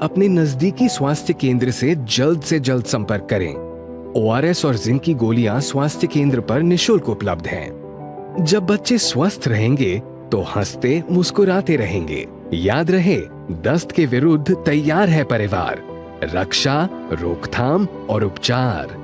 अपने नजदीकी स्वास्थ्य केंद्र से जल्द संपर्क करें। ORS और जिंक की गोलियां स्वास्थ्य केंद्र पर निशुल्क उपलब्ध हैं। जब बच्चे स्वस्थ रहेंगे तो हंसते मुस्कुराते रहेंगे। याद रहे, दस्त के विरुद्ध तैयार है परिवार। रक्षा, रोकथाम और उपचार।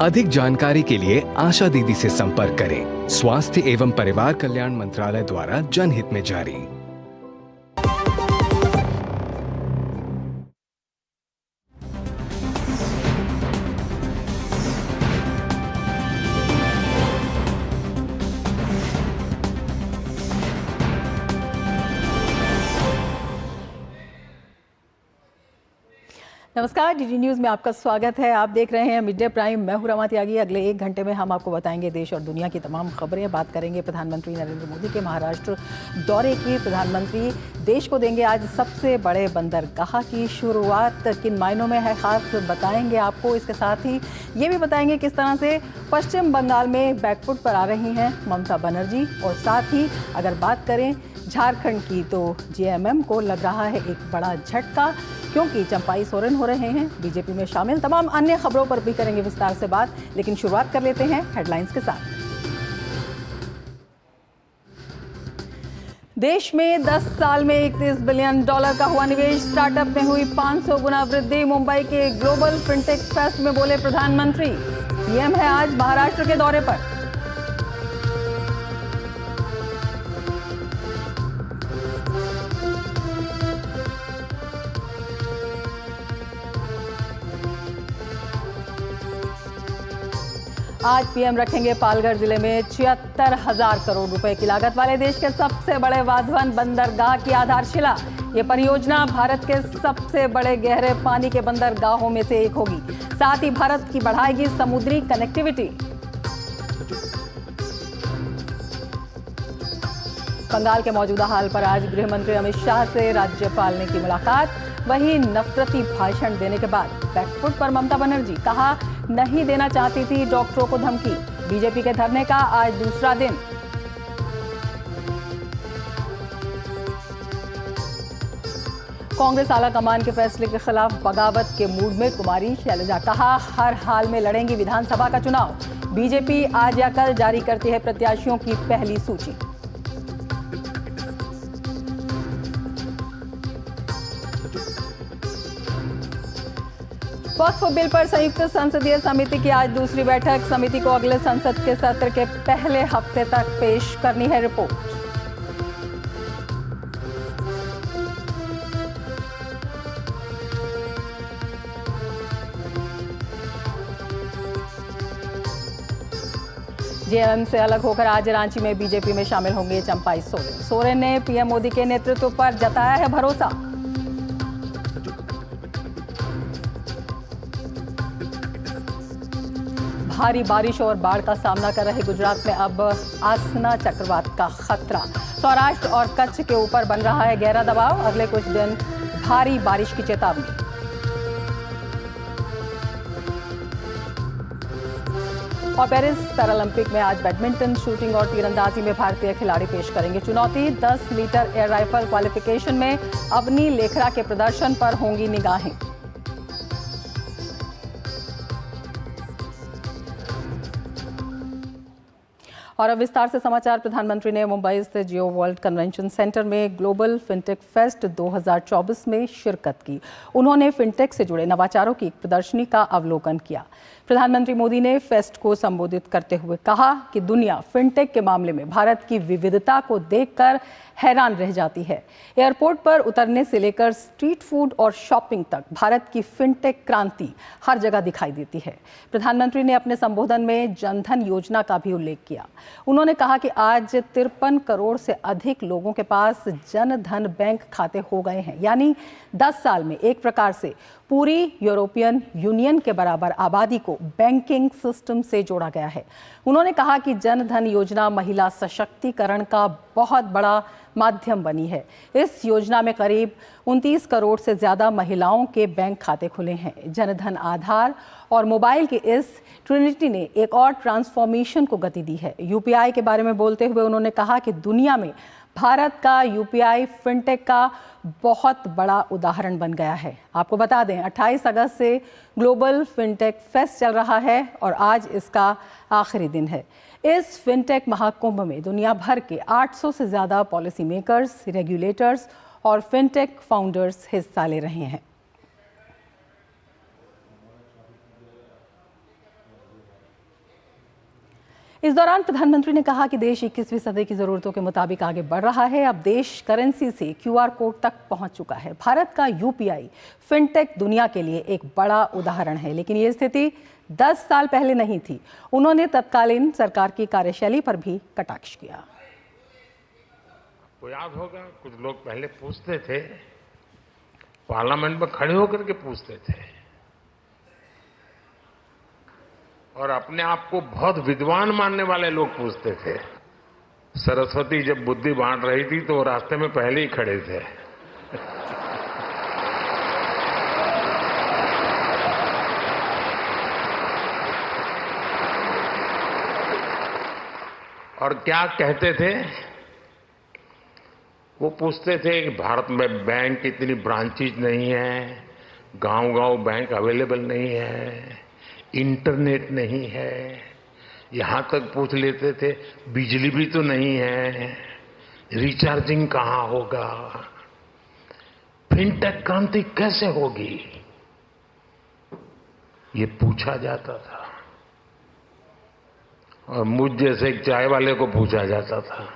अधिक जानकारी के लिए आशा दीदी से संपर्क करें। स्वास्थ्य एवं परिवार कल्याण मंत्रालय द्वारा जनहित में जारी। नमस्कार, डीडी न्यूज़ में आपका स्वागत है। आप देख रहे हैं मिड डे प्राइम। मैं हूं रमा त्यागी। अगले 1 घंटे में हम आपको बताएंगे देश और दुनिया की तमाम खबरें। बात करेंगे प्रधानमंत्री नरेंद्र मोदी के महाराष्ट्र दौरे की। प्रधानमंत्री देश को देंगे आज सबसे बड़े बंदरगाह की शुरुआत। किन मायनों में है खास, बताएंगे आपको। इसके साथ ही ये भी बताएंगे किस तरह से पश्चिम बंगाल में बैकफुट पर आ रही हैं ममता बनर्जी। और साथ ही अगर बात करें झारखंड की, तो JMM को लग रहा है एक बड़ा झटका, क्योंकि चंपाई सोरेन हो रहे हैं बीजेपी में शामिल। तमाम अन्य खबरों पर भी करेंगे विस्तार से बात, लेकिन शुरुआत कर लेते हैं हेडलाइंस के साथ। देश में 10 साल में $31 बिलियन का हुआ निवेश। स्टार्टअप में हुई 500 गुना वृद्धि। मुंबई के ग्लोबल फिनटेक फेस्ट में बोले प्रधानमंत्री। पीएम है आज महाराष्ट्र के दौरे पर। आज पीएम रखेंगे पालघर जिले में 76,000 करोड़ रुपए की लागत वाले देश के सबसे बड़े वाधवन बंदरगाह की आधारशिला। ये परियोजना भारत के सबसे बड़े गहरे पानी के बंदरगाहों में से एक होगी। साथ ही भारत की बढ़ाएगी समुद्री कनेक्टिविटी। बंगाल के मौजूदा हाल पर आज गृह मंत्री अमित शाह से राज्यपाल ने की मुलाकात। वहीं नफरती भाषण देने के बाद बैकफुट पर ममता बनर्जी। कहा, नहीं देना चाहती थी डॉक्टरों को धमकी। बीजेपी के धरने का आज दूसरा दिन। कांग्रेस आला कमान के फैसले के खिलाफ बगावत के मूड में कुमारी शैलजा। कहा, हर हाल में लड़ेंगी विधानसभा का चुनाव। बीजेपी आज या कल जारी करती है प्रत्याशियों की पहली सूची। वक्फ बिल पर संयुक्त संसदीय समिति की आज दूसरी बैठक। समिति को अगले संसद के सत्र के पहले हफ्ते तक पेश करनी है रिपोर्ट। JMM से अलग होकर आज रांची में बीजेपी में शामिल होंगे चंपाई सोरेन। सोरेन ने पीएम मोदी के नेतृत्व पर जताया है भरोसा। भारी बारिश और बाढ़ का सामना कर रहे गुजरात में अब आसना चक्रवात का खतरा। सौराष्ट्र और कच्छ के ऊपर बन रहा है गहरा दबाव। अगले कुछ दिन भारी बारिश की चेतावनी। और पेरिस पैरालंपिक में आज बैडमिंटन, शूटिंग और तीरंदाजी में भारतीय खिलाड़ी पेश करेंगे चुनौती। 10 मीटर एयर राइफल क्वालिफिकेशन में अवनी लेखरा के प्रदर्शन पर होंगी निगाहें। और अब विस्तार से समाचार। प्रधानमंत्री ने मुंबई स्थित जियो वर्ल्ड कन्वेंशन सेंटर में ग्लोबल फिनटेक फेस्ट 2024 में शिरकत की। उन्होंने फिनटेक से जुड़े नवाचारों की एक प्रदर्शनी का अवलोकन किया। प्रधानमंत्री मोदी ने फेस्ट को संबोधित करते हुए कहा कि दुनिया फिनटेक के मामले में भारत की विविधता को देखकर हैरान रह जाती है। एयरपोर्ट पर उतरने से लेकर स्ट्रीट फूड और शॉपिंग तक भारत की फिनटेक क्रांति हर जगह दिखाई देती है। प्रधानमंत्री ने अपने संबोधन में जनधन योजना का भी उल्लेख किया। उन्होंने कहा कि आज 53 करोड़ से अधिक लोगों के पास जनधन बैंक खाते हो गए हैं, यानी 10 साल में एक प्रकार से पूरी यूरोपियन यूनियन के बराबर आबादी को बैंकिंग सिस्टम से जोड़ा गया है। उन्होंने कहा कि जनधन योजना महिला सशक्तिकरण का बहुत बड़ा माध्यम बनी है। इस योजना में करीब 29 करोड़ से ज्यादा महिलाओं के बैंक खाते खुले हैं। जनधन आधार और मोबाइल के इस ट्रिनिटी ने एक और ट्रांसफॉर्मेशन को गति दी है। यूपीआई के बारे में बोलते हुए उन्होंने कहा कि दुनिया में भारत का यूपीआई फिनटेक का बहुत बड़ा उदाहरण बन गया है। आपको बता दें 28 अगस्त से ग्लोबल फिनटेक फेस्ट चल रहा है और आज इसका आखिरी दिन है। इस फिनटेक महाकुंभ में दुनिया भर के 800 से ज़्यादा पॉलिसी मेकर्स, रेगुलेटर्स और फिनटेक फाउंडर्स हिस्सा ले रहे हैं। इस दौरान प्रधानमंत्री ने कहा कि देश 21वीं सदी की जरूरतों के मुताबिक आगे बढ़ रहा है। अब देश करेंसी से क्यूआर कोड तक पहुंच चुका है। भारत का यूपीआई फिनटेक दुनिया के लिए एक बड़ा उदाहरण है, लेकिन ये स्थिति 10 साल पहले नहीं थी। उन्होंने तत्कालीन सरकार की कार्यशैली पर भी कटाक्ष किया। आपको याद होगा, कुछ लोग पहले पूछते थे, पार्लियामेंट में खड़े होकर के पूछते थे और अपने आप को बहुत विद्वान मानने वाले लोग पूछते थे। सरस्वती जब बुद्धि बांट रही थी तो वो रास्ते में पहले ही खड़े थे। और क्या कहते थे? वो पूछते थे कि भारत में बैंक की इतनी ब्रांचेज नहीं है, गांव-गांव बैंक अवेलेबल नहीं है, इंटरनेट नहीं है, यहां तक पूछ लेते थे बिजली भी तो नहीं है, रिचार्जिंग कहां होगा, फिनटेक क्रांति कैसे होगी, ये पूछा जाता था। और मुझ जैसे एक चाय वाले को पूछा जाता था।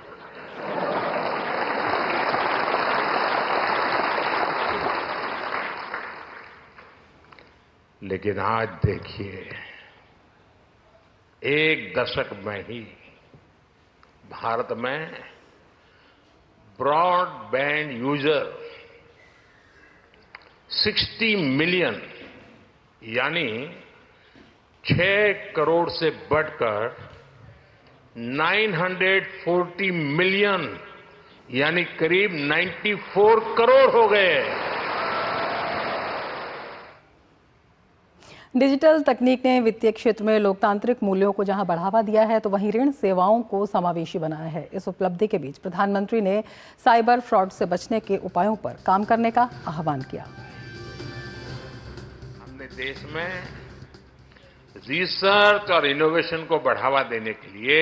लेकिन आज देखिए, एक दशक में ही भारत में ब्रॉडबैंड यूजर 60 मिलियन यानी 6 करोड़ से बढ़कर 940 मिलियन यानी करीब 94 करोड़ हो गए। डिजिटल तकनीक ने वित्तीय क्षेत्र में लोकतांत्रिक मूल्यों को जहां बढ़ावा दिया है, तो वहीं ऋण सेवाओं को समावेशी बनाया है। इस उपलब्धि के बीच प्रधानमंत्री ने साइबर फ्रॉड से बचने के उपायों पर काम करने का आह्वान किया। हमने देश में रिसर्च और इनोवेशन को बढ़ावा देने के लिए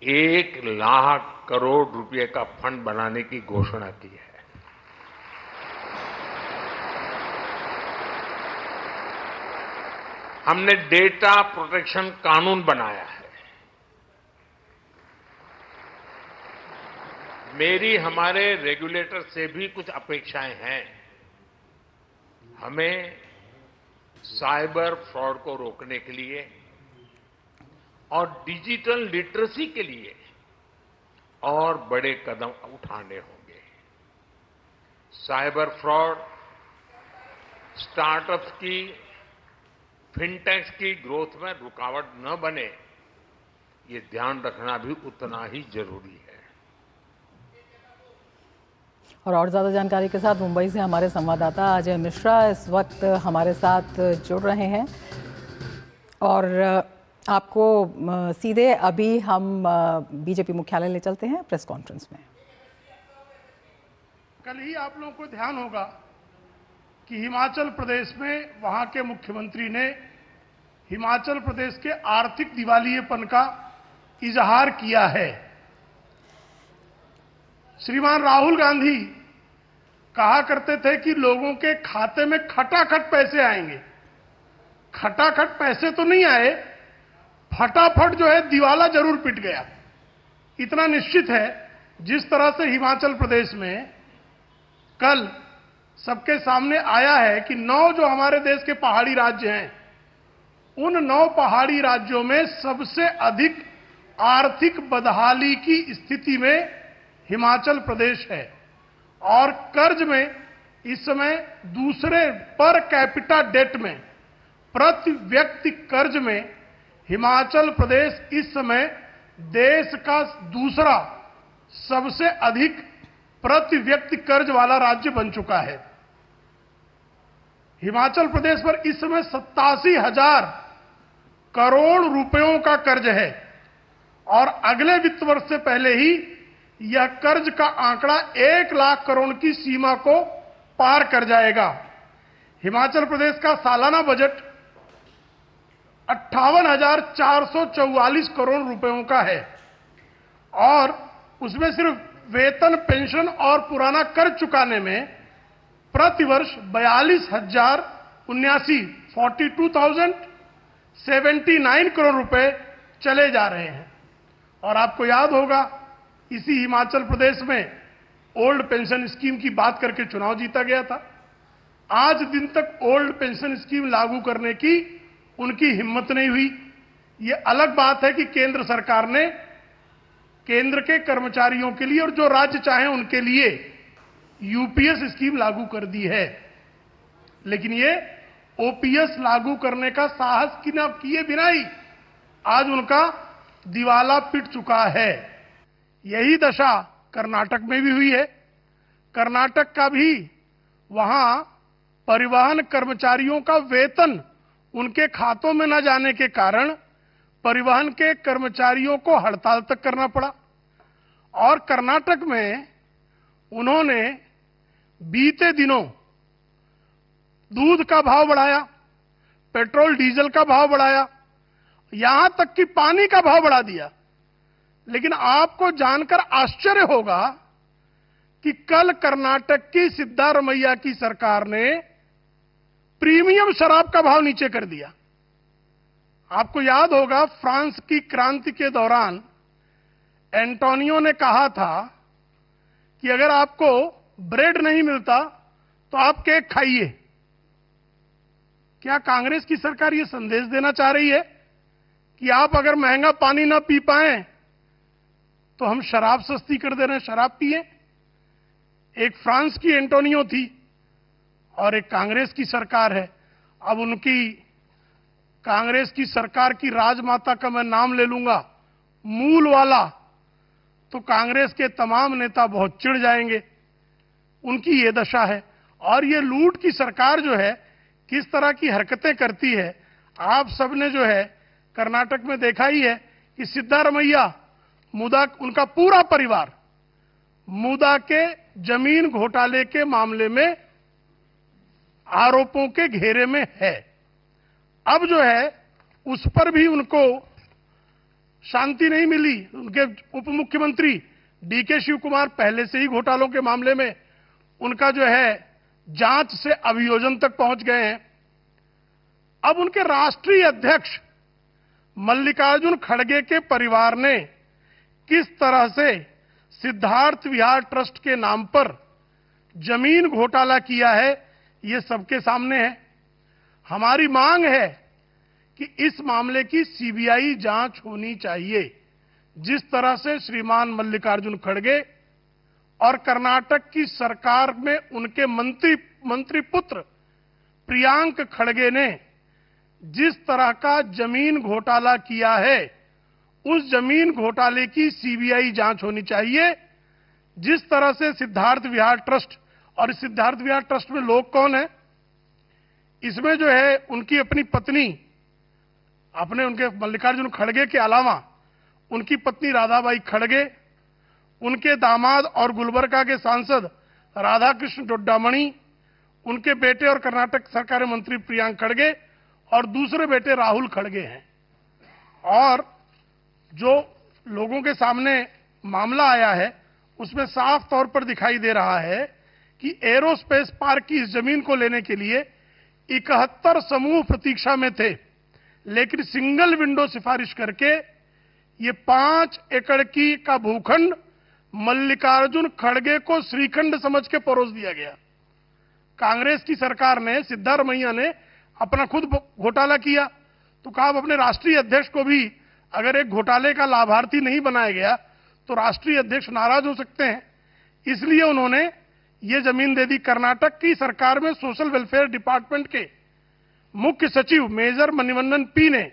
1 लाख करोड़ रुपए का फंड बनाने की घोषणा की है। हमने डेटा प्रोटेक्शन कानून बनाया है। मेरी हमारे रेगुलेटर से भी कुछ अपेक्षाएं हैं। हमें साइबर फ्रॉड को रोकने के लिए और डिजिटल लिटरेसी के लिए और बड़े कदम उठाने होंगे। साइबर फ्रॉड, स्टार्टअप्स की, फिनटेक्स की ग्रोथ में रुकावट न बने, ये ध्यान रखना भी उतना ही जरूरी है। और ज्यादा जानकारी के साथ मुंबई से हमारे संवाददाता अजय मिश्रा इस वक्त हमारे साथ जुड़ रहे हैं। और आपको सीधे अभी हम बीजेपी मुख्यालय ले चलते हैं प्रेस कॉन्फ्रेंस में। कल ही आप लोगों को ध्यान होगा कि हिमाचल प्रदेश में वहां के मुख्यमंत्री ने हिमाचल प्रदेश के आर्थिक दिवालियेपन का इजहार किया है। श्रीमान राहुल गांधी कहा करते थे कि लोगों के खाते में खटाखट पैसे आएंगे। खटाखट पैसे तो नहीं आए, फटाफट जो है दिवाला जरूर पिट गया। इतना निश्चित है, जिस तरह से हिमाचल प्रदेश में कल सबके सामने आया है कि 9 जो हमारे देश के पहाड़ी राज्य हैं, उन 9 पहाड़ी राज्यों में सबसे अधिक आर्थिक बदहाली की स्थिति में हिमाचल प्रदेश है। और कर्ज में इस समय दूसरे पर कैपिटा डेट में, प्रति व्यक्ति कर्ज में हिमाचल प्रदेश इस समय देश का दूसरा सबसे अधिक प्रति व्यक्ति कर्ज वाला राज्य बन चुका है। हिमाचल प्रदेश पर इस समय 87,000 करोड़ रुपयों का कर्ज है और अगले वित्त वर्ष से पहले ही यह कर्ज का आंकड़ा 1 लाख करोड़ की सीमा को पार कर जाएगा। हिमाचल प्रदेश का सालाना बजट 58,444 करोड़ रुपयों का है और उसमें सिर्फ वेतन, पेंशन और पुराना कर्ज चुकाने में प्रतिवर्ष 42,079 करोड़ रुपए चले जा रहे हैं। और आपको याद होगा, इसी हिमाचल प्रदेश में ओल्ड पेंशन स्कीम की बात करके चुनाव जीता गया था। आज दिन तक ओल्ड पेंशन स्कीम लागू करने की उनकी हिम्मत नहीं हुई। ये अलग बात है कि केंद्र सरकार ने केंद्र के कर्मचारियों के लिए और जो राज्य चाहें उनके लिए यूपीएस स्कीम लागू कर दी है, लेकिन ये ओपीएस लागू करने का साहस किए बिना ही आज उनका दिवाला पिट चुका है। यही दशा कर्नाटक में भी हुई है। कर्नाटक का भी वहां परिवहन कर्मचारियों का वेतन उनके खातों में न जाने के कारण परिवहन के कर्मचारियों को हड़ताल तक करना पड़ा और कर्नाटक में उन्होंने बीते दिनों दूध का भाव बढ़ाया, पेट्रोल डीजल का भाव बढ़ाया, यहां तक कि पानी का भाव बढ़ा दिया। लेकिन आपको जानकर आश्चर्य होगा कि कल कर्नाटक की सिद्धारमैया की सरकार ने प्रीमियम शराब का भाव नीचे कर दिया। आपको याद होगा, फ्रांस की क्रांति के दौरान एंटोनियो ने कहा था कि अगर आपको ब्रेड नहीं मिलता तो आप केक खाइए। क्या कांग्रेस की सरकार यह संदेश देना चाह रही है कि आप अगर महंगा पानी ना पी पाए तो हम शराब सस्ती कर दे रहे हैं, शराब पिए? एक फ्रांस की एंटोनियो थी और एक कांग्रेस की सरकार है। अब उनकी कांग्रेस की सरकार की राजमाता का मैं नाम ले लूंगा, मूल वाला, तो कांग्रेस के तमाम नेता बहुत चिढ़ जाएंगे। उनकी ये दशा है। और ये लूट की सरकार जो है किस तरह की हरकतें करती है, आप सबने जो है कर्नाटक में देखा ही है कि सिद्धारमैया मुदा, उनका पूरा परिवार मुदा के जमीन घोटाले के मामले में आरोपों के घेरे में है। अब जो है उस पर भी उनको शांति नहीं मिली। उनके उप मुख्यमंत्री डीके शिव कुमार पहले से ही घोटालों के मामले में उनका जो है जांच से अभियोजन तक पहुंच गए हैं। अब उनके राष्ट्रीय अध्यक्ष मल्लिकार्जुन खड़गे के परिवार ने किस तरह से सिद्धार्थ विहार ट्रस्ट के नाम पर जमीन घोटाला किया है, ये सबके सामने है। हमारी मांग है कि इस मामले की सीबीआई जांच होनी चाहिए। जिस तरह से श्रीमान मल्लिकार्जुन खड़गे और कर्नाटक की सरकार में उनके मंत्री पुत्र प्रियांक खड़गे ने जिस तरह का जमीन घोटाला किया है, उस जमीन घोटाले की सीबीआई जांच होनी चाहिए। जिस तरह से सिद्धार्थ विहार ट्रस्ट, और इस सिद्धार्थ विहार ट्रस्ट में लोग कौन है, इसमें जो है उनकी अपनी पत्नी, अपने उनके मल्लिकार्जुन खड़गे के अलावा उनकी पत्नी राधाबाई खड़गे, उनके दामाद और गुलबर्गा के सांसद राधाकृष्ण डोड्डामणि, उनके बेटे और कर्नाटक सरकार मंत्री प्रियांक खड़गे और दूसरे बेटे राहुल खड़गे हैं। और जो लोगों के सामने मामला आया है उसमें साफ तौर पर दिखाई दे रहा है कि एरोस्पेस पार्क की इस जमीन को लेने के लिए 71 समूह प्रतीक्षा में थे, लेकिन सिंगल विंडो सिफारिश करके ये 5 एकड़ की का भूखंड मल्लिकार्जुन खड़गे को श्रीखंड समझ के परोस दिया गया। कांग्रेस की सरकार ने, सिद्धारमैया ने अपना खुद घोटाला किया, तो कहा अपने राष्ट्रीय अध्यक्ष को भी अगर एक घोटाले का लाभार्थी नहीं बनाया गया तो राष्ट्रीय अध्यक्ष नाराज हो सकते हैं। इसलिए उन्होंने ये जमीन दे दी। कर्नाटक की सरकार में सोशल वेलफेयर डिपार्टमेंट के मुख्य सचिव मेजर मणिवन्नन पी ने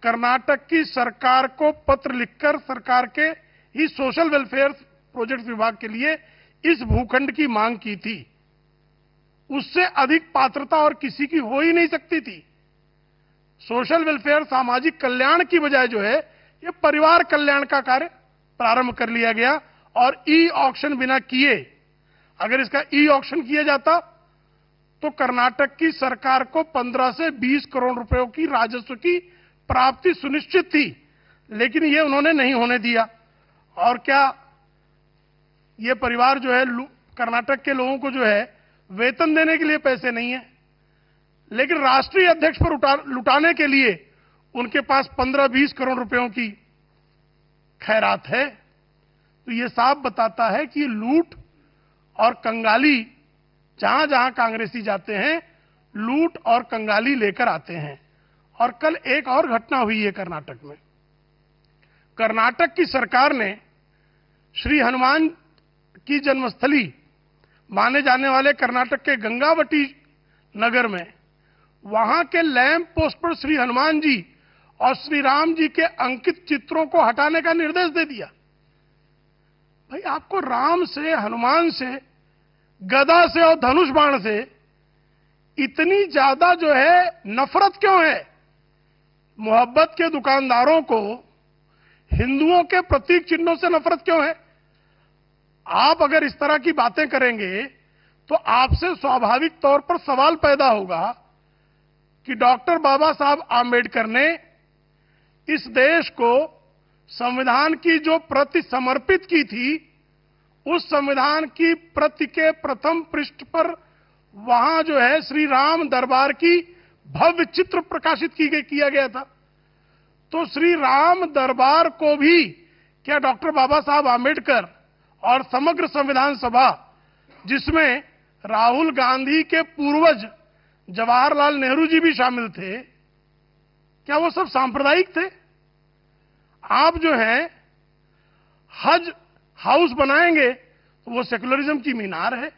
कर्नाटक की सरकार को पत्र लिखकर सरकार के ही सोशल वेलफेयर प्रोजेक्ट विभाग के लिए इस भूखंड की मांग की थी। उससे अधिक पात्रता और किसी की हो ही नहीं सकती थी। सोशल वेलफेयर, सामाजिक कल्याण की बजाय जो है ये परिवार कल्याण का कार्य प्रारंभ कर लिया गया। और ई ऑक्शन बिना किए, अगर इसका ई ऑक्शन किया जाता तो कर्नाटक की सरकार को 15 से 20 करोड़ रुपयों की राजस्व की प्राप्ति सुनिश्चित थी, लेकिन ये उन्होंने नहीं होने दिया। और क्या ये परिवार जो है, कर्नाटक के लोगों को जो है वेतन देने के लिए पैसे नहीं है, लेकिन राष्ट्रीय अध्यक्ष पर लुटाने के लिए उनके पास 15-20 करोड़ रुपयों की खैरात है। तो ये साफ बताता है कि लूट और कंगाली, जहां जहां कांग्रेसी जाते हैं, लूट और कंगाली लेकर आते हैं। और कल एक और घटना हुई है कर्नाटक में। कर्नाटक की सरकार ने श्री हनुमान की जन्मस्थली माने जाने वाले कर्नाटक के गंगावटी नगर में वहां के लैंप पोस्ट पर श्री हनुमान जी और श्री राम जी के अंकित चित्रों को हटाने का निर्देश दे दिया। भाई, आपको राम से, हनुमान से, गदा से और धनुष बाण से इतनी ज्यादा जो है नफरत क्यों है? मोहब्बत के दुकानदारों को हिंदुओं के प्रतीक चिन्हों से नफरत क्यों है? आप अगर इस तरह की बातें करेंगे तो आपसे स्वाभाविक तौर पर सवाल पैदा होगा कि डॉक्टर बाबा साहब आम्बेडकर ने इस देश को संविधान की जो प्रति समर्पित की थी, उस संविधान की प्रति के प्रथम पृष्ठ पर वहां जो है श्री राम दरबार की भव्य चित्र प्रकाशित किया गया था। तो श्री राम दरबार को भी क्या डॉक्टर बाबा साहब आम्बेडकर और समग्र संविधान सभा, जिसमें राहुल गांधी के पूर्वज जवाहरलाल नेहरू जी भी शामिल थे, क्या वो सब सांप्रदायिक थे? आप जो है हज हाउस बनाएंगे तो वो सेकुलरिज्म की मीनार है,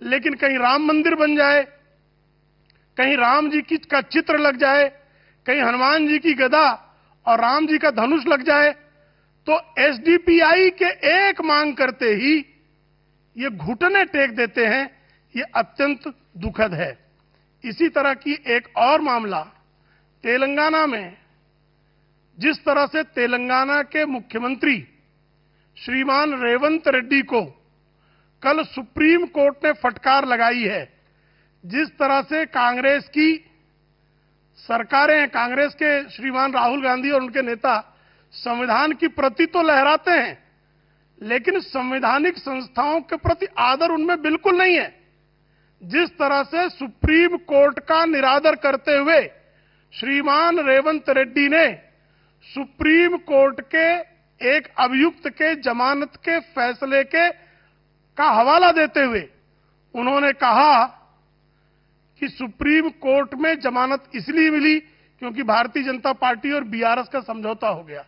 लेकिन कहीं राम मंदिर बन जाए, कहीं राम जी का चित्र लग जाए, कहीं हनुमान जी की गदा और राम जी का धनुष लग जाए, तो एसडीपीआई के एक मांग करते ही ये घुटने टेक देते हैं। ये अत्यंत दुखद है। इसी तरह की एक और मामला तेलंगाना में, जिस तरह से तेलंगाना के मुख्यमंत्री श्रीमान रेवंत रेड्डी को कल सुप्रीम कोर्ट ने फटकार लगाई है, जिस तरह से कांग्रेस की सरकारें, कांग्रेस के श्रीमान राहुल गांधी और उनके नेता संविधान की प्रति तो लहराते हैं, लेकिन संवैधानिक संस्थाओं के प्रति आदर उनमें बिल्कुल नहीं है। जिस तरह से सुप्रीम कोर्ट का निरादर करते हुए श्रीमान रेवंत रेड्डी ने सुप्रीम कोर्ट के एक अभियुक्त के जमानत के फैसले का हवाला देते हुए उन्होंने कहा कि सुप्रीम कोर्ट में जमानत इसलिए मिली क्योंकि भारतीय जनता पार्टी और बीआरएस का समझौता हो गया।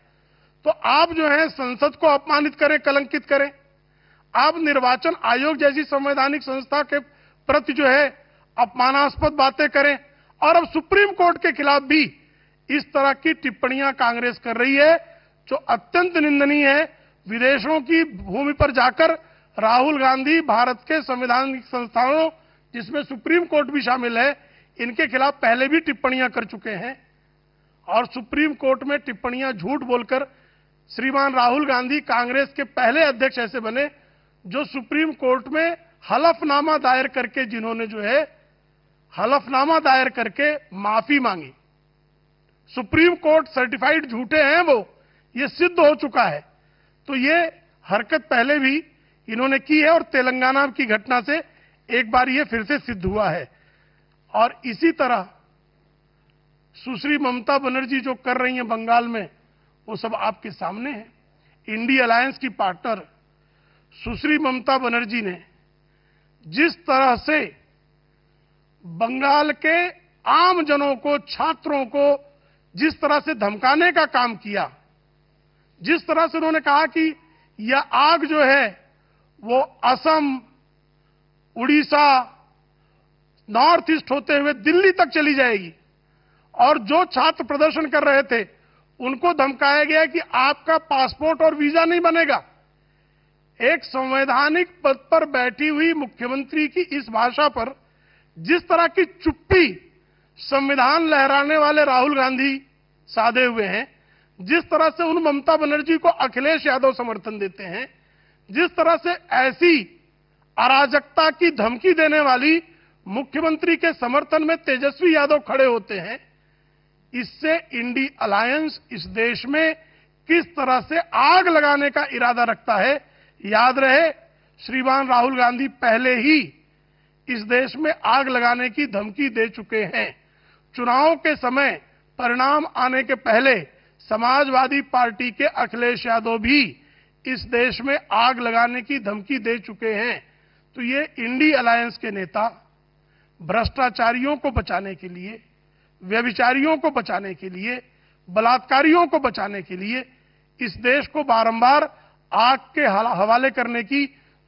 तो आप जो है संसद को अपमानित करें, कलंकित करें, आप निर्वाचन आयोग जैसी संवैधानिक संस्था के प्रति जो है अपमानास्पद बातें करें, और अब सुप्रीम कोर्ट के खिलाफ भी इस तरह की टिप्पणियां कांग्रेस कर रही है, जो अत्यंत निंदनीय है। विदेशों की भूमि पर जाकर राहुल गांधी भारत के संवैधानिक संस्थानों, जिसमें सुप्रीम कोर्ट भी शामिल है, इनके खिलाफ पहले भी टिप्पणियां कर चुके हैं। और सुप्रीम कोर्ट में टिप्पणियां झूठ बोलकर श्रीमान राहुल गांधी कांग्रेस के पहले अध्यक्ष ऐसे बने जो सुप्रीम कोर्ट में हलफनामा दायर करके, जिन्होंने जो है हलफनामा दायर करके माफी मांगी। सुप्रीम कोर्ट सर्टिफाइड झूठे हैं वो, ये सिद्ध हो चुका है। तो ये हरकत पहले भी इन्होंने की है और तेलंगाना की घटना से एक बार ये फिर से सिद्ध हुआ है। और इसी तरह सुश्री ममता बनर्जी जो कर रही हैं बंगाल में, वो सब आपके सामने है। इंडी अलायंस की पार्टनर सुश्री ममता बनर्जी ने जिस तरह से बंगाल के आम जनों को, छात्रों को जिस तरह से धमकाने का काम किया, जिस तरह से उन्होंने कहा कि यह आग जो है वो असम, उड़ीसा, नॉर्थ ईस्ट होते हुए दिल्ली तक चली जाएगी, और जो छात्र प्रदर्शन कर रहे थे उनको धमकाया गया कि आपका पासपोर्ट और वीजा नहीं बनेगा। एक संवैधानिक पद पर बैठी हुई मुख्यमंत्री की इस भाषा पर जिस तरह की चुप्पी संविधान लहराने वाले राहुल गांधी साधे हुए हैं, जिस तरह से उन ममता बनर्जी को अखिलेश यादव समर्थन देते हैं, जिस तरह से ऐसी अराजकता की धमकी देने वाली मुख्यमंत्री के समर्थन में तेजस्वी यादव खड़े होते हैं, इससे इंडी अलायंस इस देश में किस तरह से आग लगाने का इरादा रखता है, याद रहे श्रीमान राहुल गांधी पहले ही इस देश में आग लगाने की धमकी दे चुके हैं। चुनाव के समय परिणाम आने के पहले समाजवादी पार्टी के अखिलेश यादव भी इस देश में आग लगाने की धमकी दे चुके हैं। तो ये इंडी अलायंस के नेता भ्रष्टाचारियों को बचाने के लिए, व्यभिचारियों को बचाने के लिए, बलात्कारियों को बचाने के लिए इस देश को बारंबार आग के हवाले करने की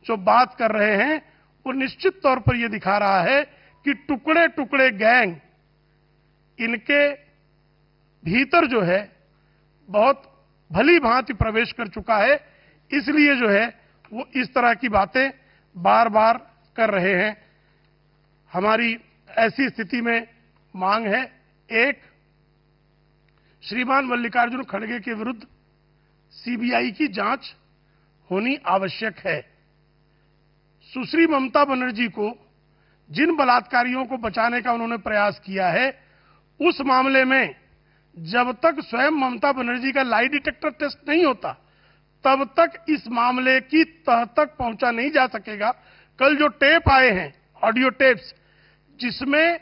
जो बात कर रहे हैं, वो निश्चित तौर पर यह दिखा रहा है कि टुकड़े टुकड़े गैंग इनके भीतर जो है बहुत भली भांति प्रवेश कर चुका है। इसलिए जो है वो इस तरह की बातें बार बार कर रहे हैं। हमारी ऐसी स्थिति में मांग है, एक, श्रीमान मल्लिकार्जुन खड़गे के विरुद्ध सीबीआई की जांच होनी आवश्यक है। सुश्री ममता बनर्जी को जिन बलात्कारियों को बचाने का उन्होंने प्रयास किया है, उस मामले में जब तक स्वयं ममता बनर्जी का लाई डिटेक्टर टेस्ट नहीं होता, तब तक इस मामले की तह तक पहुंचा नहीं जा सकेगा। कल जो टेप आए हैं, ऑडियो टेप्स, जिसमें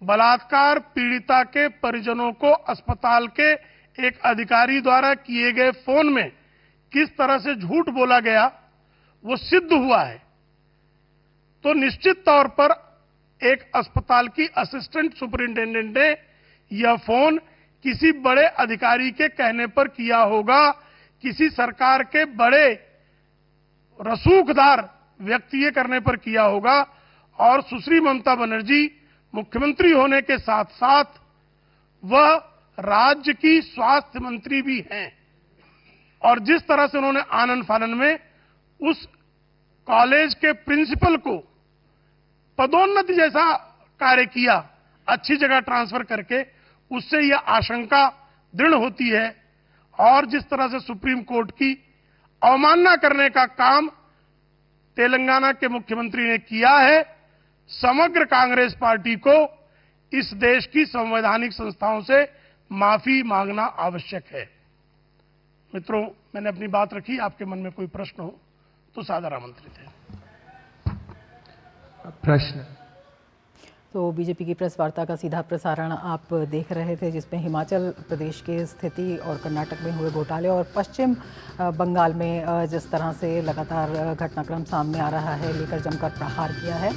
बलात्कार पीड़िता के परिजनों को अस्पताल के एक अधिकारी द्वारा किए गए फोन में किस तरह से झूठ बोला गया, वो सिद्ध हुआ है। तो निश्चित तौर पर एक अस्पताल की असिस्टेंट सुपरिंटेंडेंट ने यह फोन किसी बड़े अधिकारी के कहने पर किया होगा, किसी सरकार के बड़े रसूखदार व्यक्ति के करने पर किया होगा। और सुश्री ममता बनर्जी मुख्यमंत्री होने के साथ साथ वह राज्य की स्वास्थ्य मंत्री भी हैं, और जिस तरह से उन्होंने आनन फानन में उस कॉलेज के प्रिंसिपल को पदोन्नति जैसा कार्य किया, अच्छी जगह ट्रांसफर करके, उससे यह आशंका दृढ़ होती है। और जिस तरह से सुप्रीम कोर्ट की अवमानना करने का काम तेलंगाना के मुख्यमंत्री ने किया है, समग्र कांग्रेस पार्टी को इस देश की संवैधानिक संस्थाओं से माफी मांगना आवश्यक है। मित्रों, मैंने अपनी बात रखी, आपके मन में कोई प्रश्न हो तो सादर आमंत्रित है। प्रश्न। तो बीजेपी की प्रेस वार्ता का सीधा प्रसारण आप देख रहे थे, जिसमें हिमाचल प्रदेश की स्थिति और कर्नाटक में हुए घोटाले और पश्चिम बंगाल में जिस तरह से लगातार घटनाक्रम सामने आ रहा है, लेकर जमकर प्रहार किया है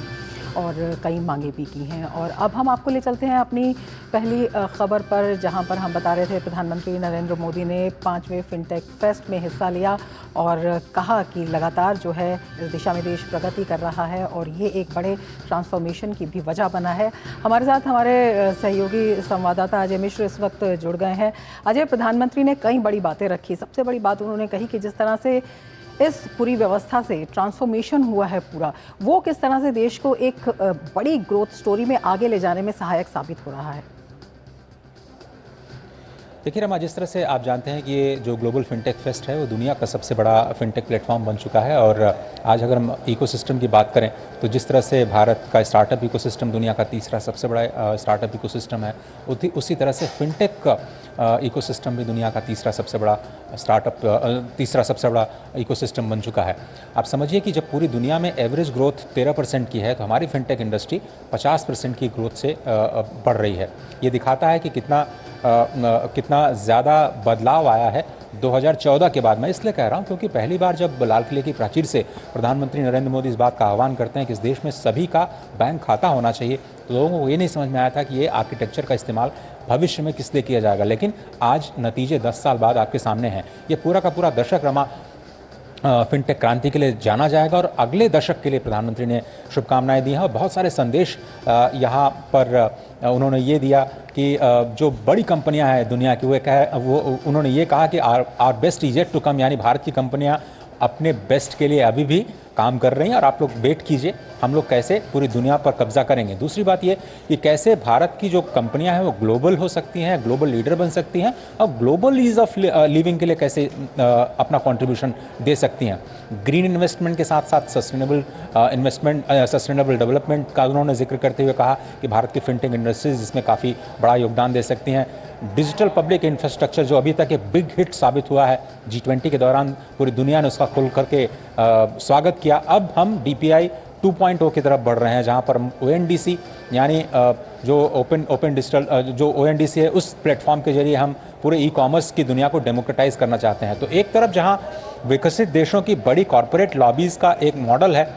और कई मांगे भी की हैं। और अब हम आपको ले चलते हैं अपनी पहली खबर पर, जहां पर हम बता रहे थे प्रधानमंत्री नरेंद्र मोदी ने 5वें फिनटेक फेस्ट में हिस्सा लिया और कहा कि लगातार जो है इस दिशा में देश प्रगति कर रहा है और ये एक बड़े ट्रांसफॉर्मेशन की भी वजह बना है। हमारे साथ हमारे सहयोगी संवाददाता अजय मिश्र इस वक्त जुड़ गए हैं। अजय, प्रधानमंत्री ने कई बड़ी बातें रखी। सबसे बड़ी बात उन्होंने कही कि जिस तरह से इस पूरी व्यवस्था से ट्रांसफॉर्मेशन हुआ है पूरा, वो किस तरह से देश को एक बड़ी ग्रोथ स्टोरी में आगे ले जाने में सहायक साबित हो रहा है। देखिए रमा, जिस तरह से आप जानते हैं कि ये जो ग्लोबल फिनटेक फेस्ट है वो दुनिया का सबसे बड़ा फिनटेक प्लेटफॉर्म बन चुका है। और आज अगर हम इकोसिस्टम की बात करें तो जिस तरह से भारत का स्टार्टअप इकोसिस्टम दुनिया का तीसरा सबसे बड़ा स्टार्टअप इकोसिस्टम है, उसी तरह से फिनटेक का इकोसिस्टम भी दुनिया का तीसरा सबसे बड़ा इकोसिस्टम बन चुका है। आप समझिए कि जब पूरी दुनिया में एवरेज ग्रोथ 13% की है, तो हमारी फिनटेक इंडस्ट्री 50% की ग्रोथ से बढ़ रही है। ये दिखाता है कि कितना ज़्यादा बदलाव आया है 2014 के बाद। मैं इसलिए कह रहा हूं क्योंकि पहली बार जब लाल किले की प्राचीर से प्रधानमंत्री नरेंद्र मोदी इस बात का आह्वान करते हैं कि इस देश में सभी का बैंक खाता होना चाहिए, तो लोगों को ये नहीं समझ में आया था कि ये आर्किटेक्चर का इस्तेमाल भविष्य में किस लिए किया जाएगा। लेकिन आज नतीजे 10 साल बाद आपके सामने हैं। ये पूरा का पूरा दशक रमा फिनटेक क्रांति के लिए जाना जाएगा और अगले दशक के लिए प्रधानमंत्री ने शुभकामनाएं दी हैं। और बहुत सारे संदेश यहाँ पर उन्होंने ये दिया कि जो बड़ी कंपनियां हैं दुनिया की, उन्होंने ये कहा कि our best is yet to come, यानी भारत की कंपनियां अपने बेस्ट के लिए अभी भी काम कर रही हैं और आप लोग वेट कीजिए हम लोग कैसे पूरी दुनिया पर कब्जा करेंगे। दूसरी बात ये कि कैसे भारत की जो कंपनियां हैं वो ग्लोबल हो सकती हैं, ग्लोबल लीडर बन सकती हैं और ग्लोबल ईज ऑफ लिविंग के लिए कैसे अपना कंट्रीब्यूशन दे सकती हैं। ग्रीन इन्वेस्टमेंट के साथ साथ सस्टेनेबल इन्वेस्टमेंट, सस्टेनेबल डेवलपमेंट का उन्होंने जिक्र करते हुए कहा कि भारत की फिनटेक इंडस्ट्रीज इसमें काफ़ी बड़ा योगदान दे सकती हैं। डिजिटल पब्लिक इंफ्रास्ट्रक्चर जो अभी तक एक बिग हिट साबित हुआ है, G20 के दौरान पूरी दुनिया ने उसका खुल करके स्वागत किया। अब हम DPI 2.0 की तरफ बढ़ रहे हैं, जहां पर ONDC यानी जो ओपन डिजिटल जो ONDC है उस प्लेटफॉर्म के जरिए हम पूरे ई-कॉमर्स की दुनिया को डेमोक्रेटाइज करना चाहते हैं। तो एक तरफ जहां विकसित देशों की बड़ी कॉरपोरेट लॉबीज़ का एक मॉडल है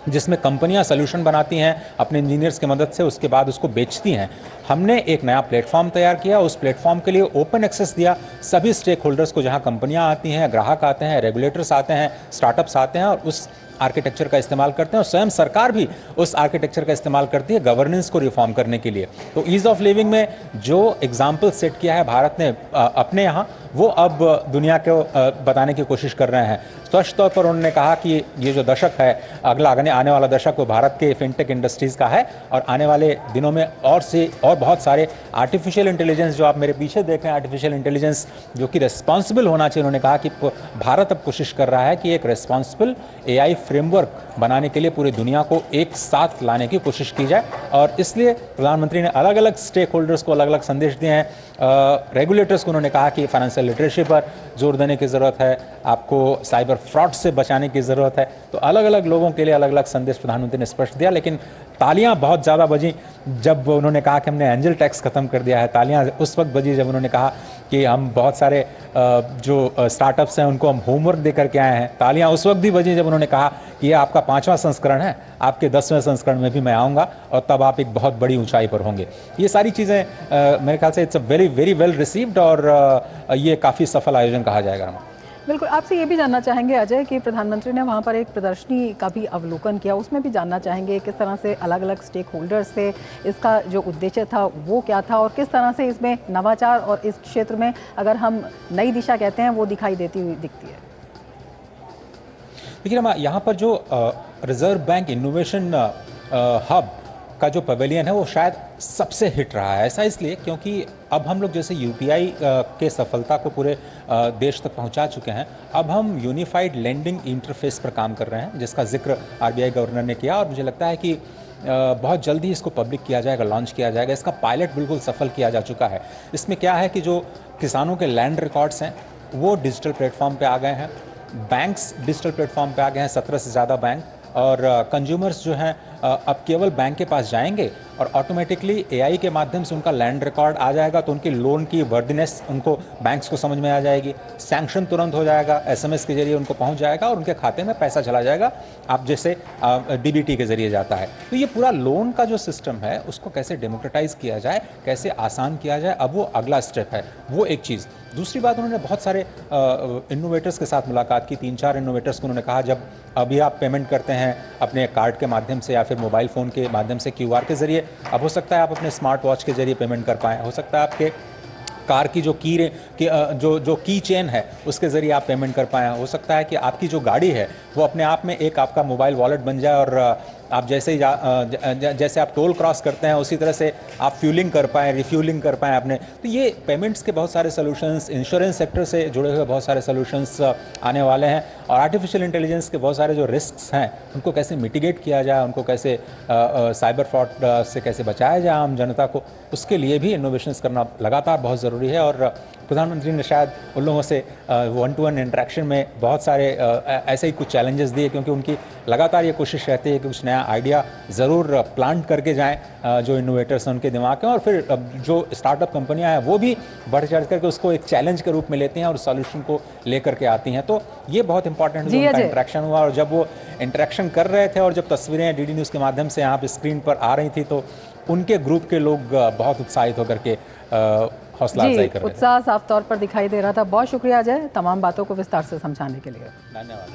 जिसमें कंपनियां सोल्यूशन बनाती हैं अपने इंजीनियर्स की मदद से, उसके बाद उसको बेचती हैं, हमने एक नया प्लेटफॉर्म तैयार किया। उस प्लेटफॉर्म के लिए ओपन एक्सेस दिया सभी स्टेक होल्डर्स को, जहां कंपनियां आती हैं, ग्राहक आते हैं, रेगुलेटर्स आते हैं, स्टार्टअप्स आते हैं और उस आर्किटेक्चर का इस्तेमाल करते हैं और स्वयं सरकार भी उस आर्किटेक्चर का इस्तेमाल करती है गवर्नेंस को रिफॉर्म करने के लिए। तो ईज़ ऑफ लिविंग में जो एग्जाम्पल सेट किया है भारत ने अपने यहाँ, वो अब दुनिया को बताने की कोशिश कर रहे हैं। स्पष्ट तौर पर उन्होंने कहा कि ये जो दशक है, अगला आने वाला दशक वो भारत के फिनटेक इंडस्ट्रीज़ का है और आने वाले दिनों में और बहुत सारे आर्टिफिशियल इंटेलिजेंस, जो आप मेरे पीछे देख रहे हैं, आर्टिफिशियल इंटेलिजेंस जो कि रिस्पॉन्सिबल होना चाहिए। उन्होंने कहा कि भारत अब कोशिश कर रहा है कि एक रिस्पॉन्सिबल AI फ्रेमवर्क बनाने के लिए पूरी दुनिया को एक साथ लाने की कोशिश की जाए और इसलिए प्रधानमंत्री ने अलग अलग स्टेक होल्डर्स को अलग अलग संदेश दिए हैं। रेगुलेटर्स को उन्होंने कहा कि फाइनेंशियल लिटरेसी पर जोर देने की ज़रूरत है, आपको साइबर फ्रॉड से बचाने की ज़रूरत है। तो अलग अलग लोगों के लिए अलग अलग संदेश प्रधानमंत्री ने स्पष्ट दिया, लेकिन तालियां बहुत ज़्यादा बजी जब उन्होंने कहा कि हमने एंजल टैक्स ख़त्म कर दिया है। तालियां उस वक्त बजी जब उन्होंने कहा कि हम बहुत सारे जो स्टार्टअप्स हैं उनको हम होमवर्क दे करके आए हैं। तालियां उस वक्त भी बजी जब उन्होंने कहा कि ये आपका 5वां संस्करण है, आपके 10वें संस्करण में भी मैं आऊँगा और तब आप एक बहुत बड़ी ऊंचाई पर होंगे। ये सारी चीज़ें मेरे ख्याल से it's a very very well received और ये काफ़ी सफल आयोजन कहा जाएगा। बिल्कुल, आपसे ये भी जानना चाहेंगे अजय कि प्रधानमंत्री ने वहाँ पर एक प्रदर्शनी का भी अवलोकन किया, उसमें भी जानना चाहेंगे किस तरह से अलग अलग स्टेक होल्डर्स से इसका जो उद्देश्य था वो क्या था और किस तरह से इसमें नवाचार और इस क्षेत्र में अगर हम नई दिशा कहते हैं वो दिखाई देती हुई दिखती है। देखिए यहाँ पर जो रिजर्व बैंक इनोवेशन हब का जो पवेलियन है वो शायद सबसे हिट रहा है। ऐसा इसलिए क्योंकि अब हम लोग जैसे UPI के सफलता को पूरे देश तक पहुंचा चुके हैं, अब हम यूनिफाइड लेंडिंग इंटरफेस पर काम कर रहे हैं जिसका जिक्र RBI गवर्नर ने किया और मुझे लगता है कि बहुत जल्दी इसको पब्लिक किया जाएगा, लॉन्च किया जाएगा। इसका पायलट बिल्कुल सफल किया जा चुका है। इसमें क्या है कि जो किसानों के लैंड रिकॉर्ड्स हैं वो डिजिटल प्लेटफॉर्म पे आ गए हैं, बैंक्स डिजिटल प्लेटफॉर्म पे आ गए हैं, 17 से ज़्यादा बैंक, और कंज्यूमर्स जो हैं अब केवल बैंक के पास जाएंगे और ऑटोमेटिकली AI के माध्यम से उनका लैंड रिकॉर्ड आ जाएगा, तो उनकी लोन की वर्दीनेस उनको बैंक्स को समझ में आ जाएगी, सैंक्शन तुरंत हो जाएगा, SMS के जरिए उनको पहुंच जाएगा और उनके खाते में पैसा चला जाएगा, आप जैसे DBT के जरिए जाता है। तो ये पूरा लोन का जो सिस्टम है उसको कैसे डेमोक्रेटाइज किया जाए, कैसे आसान किया जाए, अब वो अगला स्टेप है, वो एक चीज़। दूसरी बात, उन्होंने बहुत सारे इनोवेटर्स के साथ मुलाकात की, 3-4 इनोवेटर्स को उन्होंने कहा जब अभी आप पेमेंट करते हैं अपने कार्ड के माध्यम से या फिर मोबाइल फ़ोन के माध्यम से QR के ज़रिए, अब हो सकता है आप अपने स्मार्ट वॉच के ज़रिए पेमेंट कर पाएँ, हो सकता है आपके कार की जो की चेन है उसके ज़रिए आप पेमेंट कर पाएँ, हो सकता है कि आपकी जो गाड़ी है वो अपने आप में एक आपका मोबाइल वॉलेट बन जाए और आप जैसे ही जैसे आप टोल क्रॉस करते हैं उसी तरह से आप फ्यूलिंग कर पाएँ, रिफ्यूलिंग कर पाएँ अपने। तो ये पेमेंट्स के बहुत सारे सॉल्यूशंस, इंश्योरेंस सेक्टर से जुड़े हुए बहुत सारे सॉल्यूशंस आने वाले हैं और आर्टिफिशियल इंटेलिजेंस के बहुत सारे जो रिस्क्स हैं उनको कैसे मिटिगेट किया जाए, उनको कैसे साइबर फ्रॉड से कैसे बचाया जाए आम जनता को, उसके लिए भी इनोवेशंस करना लगातार बहुत ज़रूरी है। और प्रधानमंत्री ने शायद उन लोगों से 1-to-1 इंटरेक्शन में बहुत सारे ऐसे ही कुछ चैलेंजेस दिए, क्योंकि उनकी लगातार ये कोशिश रहती है कि कुछ नया आइडिया ज़रूर प्लांट करके जाएं जो इनोवेटर्स हैं उनके दिमाग में, और फिर जो स्टार्टअप कंपनियां हैं वो भी बढ़ चढ़ करके उसको एक चैलेंज के रूप में लेती हैं और सॉल्यूशन को लेकर के आती हैं। तो ये बहुत इंपॉर्टेंट उनका इंटरेक्शन हुआ, और जब वो इंटरेक्शन कर रहे थे और जब तस्वीरें DD न्यूज़ के माध्यम से यहाँ पर स्क्रीन पर आ रही थी तो उनके ग्रुप के लोग बहुत उत्साहित होकर के हौसला अफजाई कर रहे थे। उत्साह साफ तौर पर दिखाई दे रहा था। बहुत शुक्रिया अजय तमाम बातों को विस्तार से समझाने के लिए। धन्यवाद।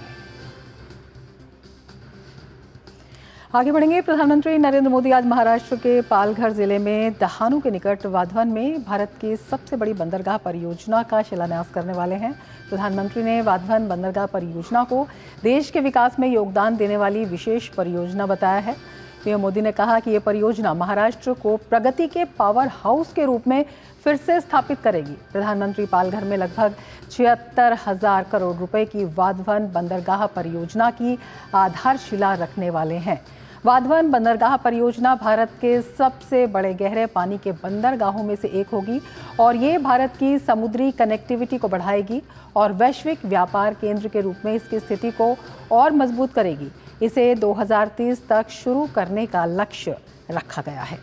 आगे बढ़ेंगे। प्रधानमंत्री नरेंद्र मोदी आज महाराष्ट्र के पालघर जिले में दहानू के निकट वाधवन में भारत की सबसे बड़ी बंदरगाह परियोजना का शिलान्यास करने वाले हैं। प्रधानमंत्री ने वाधवन बंदरगाह परियोजना को देश के विकास में योगदान देने वाली विशेष परियोजना बताया है। पीएम मोदी ने कहा कि ये परियोजना महाराष्ट्र को प्रगति के पावर हाउस के रूप में फिर से स्थापित करेगी। प्रधानमंत्री पालघर में लगभग 76,000 करोड़ रुपए की वाधवन बंदरगाह परियोजना की आधारशिला रखने वाले हैं। वाधवन बंदरगाह परियोजना भारत के सबसे बड़े गहरे पानी के बंदरगाहों में से एक होगी और ये भारत की समुद्री कनेक्टिविटी को बढ़ाएगी और वैश्विक व्यापार केंद्र के रूप में इसकी स्थिति को और मजबूत करेगी। इसे 2030 तक शुरू करने का लक्ष्य रखा गया है।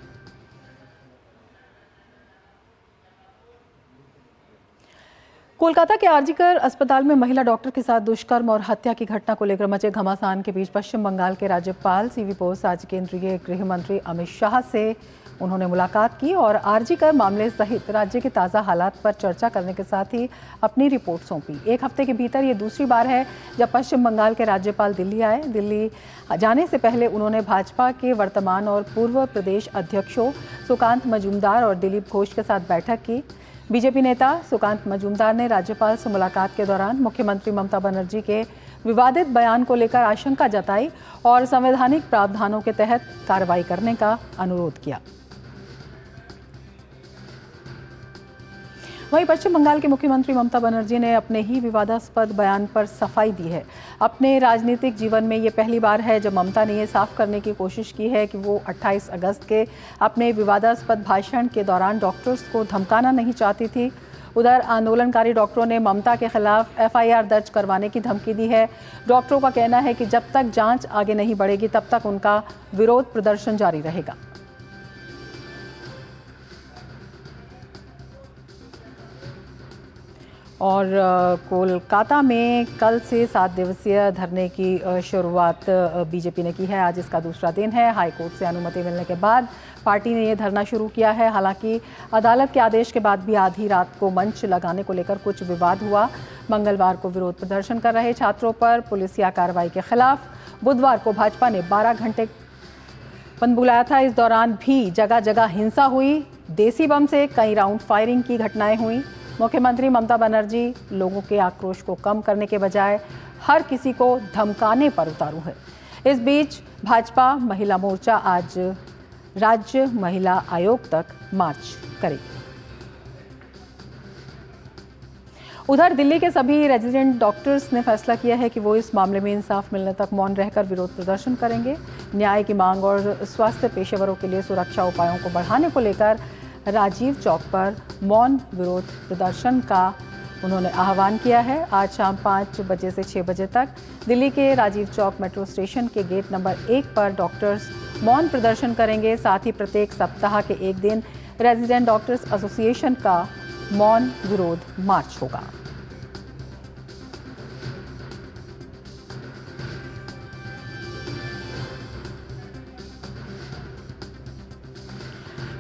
कोलकाता के आरजीकर अस्पताल में महिला डॉक्टर के साथ दुष्कर्म और हत्या की घटना को लेकर मचे घमासान के बीच पश्चिम बंगाल के राज्यपाल सीवी बोस आज केंद्रीय गृह मंत्री अमित शाह से उन्होंने मुलाकात की और आरजीकर मामले सहित राज्य के ताज़ा हालात पर चर्चा करने के साथ ही अपनी रिपोर्ट सौंपी। एक हफ्ते के भीतर ये दूसरी बार है जब पश्चिम बंगाल के राज्यपाल दिल्ली आए। दिल्ली जाने से पहले उन्होंने भाजपा के वर्तमान और पूर्व प्रदेश अध्यक्षों सुकांत मजूमदार और दिलीप घोष के साथ बैठक की। बीजेपी नेता सुकांत मजूमदार ने राज्यपाल से मुलाकात के दौरान मुख्यमंत्री ममता बनर्जी के विवादित बयान को लेकर आशंका जताई और संवैधानिक प्रावधानों के तहत कार्रवाई करने का अनुरोध किया। वहीं पश्चिम बंगाल के मुख्यमंत्री ममता बनर्जी ने अपने ही विवादास्पद बयान पर सफाई दी है। अपने राजनीतिक जीवन में ये पहली बार है जब ममता ने ये साफ करने की कोशिश की है कि वो 28 अगस्त के अपने विवादास्पद भाषण के दौरान डॉक्टर्स को धमकाना नहीं चाहती थी। उधर आंदोलनकारी डॉक्टरों ने ममता के खिलाफ एफआईआर दर्ज करवाने की धमकी दी है। डॉक्टरों का कहना है कि जब तक जांच आगे नहीं बढ़ेगी तब तक उनका विरोध प्रदर्शन जारी रहेगा। और कोलकाता में कल से 7 दिवसीय धरने की शुरुआत बीजेपी ने की है। आज इसका दूसरा दिन है। हाईकोर्ट से अनुमति मिलने के बाद पार्टी ने यह धरना शुरू किया है। हालांकि अदालत के आदेश के बाद भी आधी रात को मंच लगाने को लेकर कुछ विवाद हुआ। मंगलवार को विरोध प्रदर्शन कर रहे छात्रों पर पुलिसिया कार्रवाई के खिलाफ बुधवार को भाजपा ने 12 घंटे बंद बुलाया था। इस दौरान भी जगह जगह हिंसा हुई। देसी बम से कई राउंड फायरिंग की घटनाएं हुई। मुख्यमंत्री ममता बनर्जी लोगों के आक्रोश को कम करने के बजाय हर किसी को धमकाने पर उतारू है। इस बीच भाजपा महिला मोर्चा आज राज्य महिला आयोग तक मार्च करेगी। उधर दिल्ली के सभी रेजिडेंट डॉक्टर्स ने फैसला किया है कि वो इस मामले में इंसाफ मिलने तक मौन रहकर विरोध प्रदर्शन करेंगे। न्याय की मांग और स्वास्थ्य पेशेवरों के लिए सुरक्षा उपायों को बढ़ाने को लेकर राजीव चौक पर मौन विरोध प्रदर्शन का उन्होंने आह्वान किया है। आज शाम 5 बजे से 6 बजे तक दिल्ली के राजीव चौक मेट्रो स्टेशन के गेट नंबर 1 पर डॉक्टर्स मौन प्रदर्शन करेंगे। साथ ही प्रत्येक सप्ताह के एक दिन रेजिडेंट डॉक्टर्स एसोसिएशन का मौन विरोध मार्च होगा।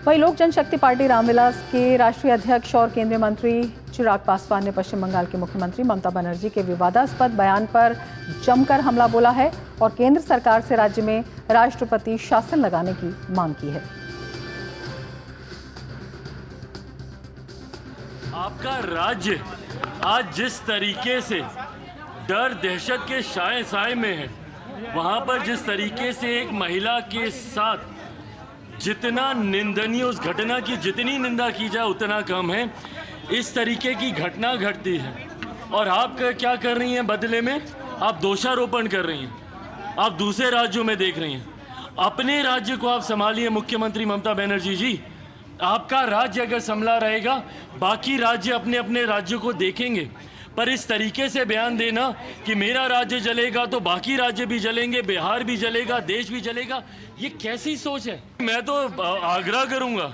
वहीं लोक जनशक्ति पार्टी रामविलास के राष्ट्रीय अध्यक्ष और केंद्रीय मंत्री चिराग पासवान ने पश्चिम बंगाल के मुख्यमंत्री ममता बनर्जी के विवादास्पद बयान पर जमकर हमला बोला है और केंद्र सरकार से राज्य में राष्ट्रपति शासन लगाने की मांग की है। आपका राज्य आज जिस तरीके से डर दहशत के साए में है, वहां पर जिस तरीके से एक महिला के साथ जितना निंदनीय उस घटना की जितनी निंदा की जाए उतना कम है। इस तरीके की घटना घटती है और आप क्या कर रही हैं? बदले में आप दोषारोपण कर रही हैं। आप दूसरे राज्यों में देख रही हैं। अपने राज्य को आप संभालिए मुख्यमंत्री ममता बनर्जी जी। आपका राज्य अगर संभला रहेगा, बाकी राज्य अपने अपने राज्यों को देखेंगे। पर इस तरीके से बयान देना कि मेरा राज्य जलेगा तो बाकी राज्य भी जलेंगे, बिहार भी जलेगा, देश भी जलेगा, ये कैसी सोच है? मैं तो आग्रह करूंगा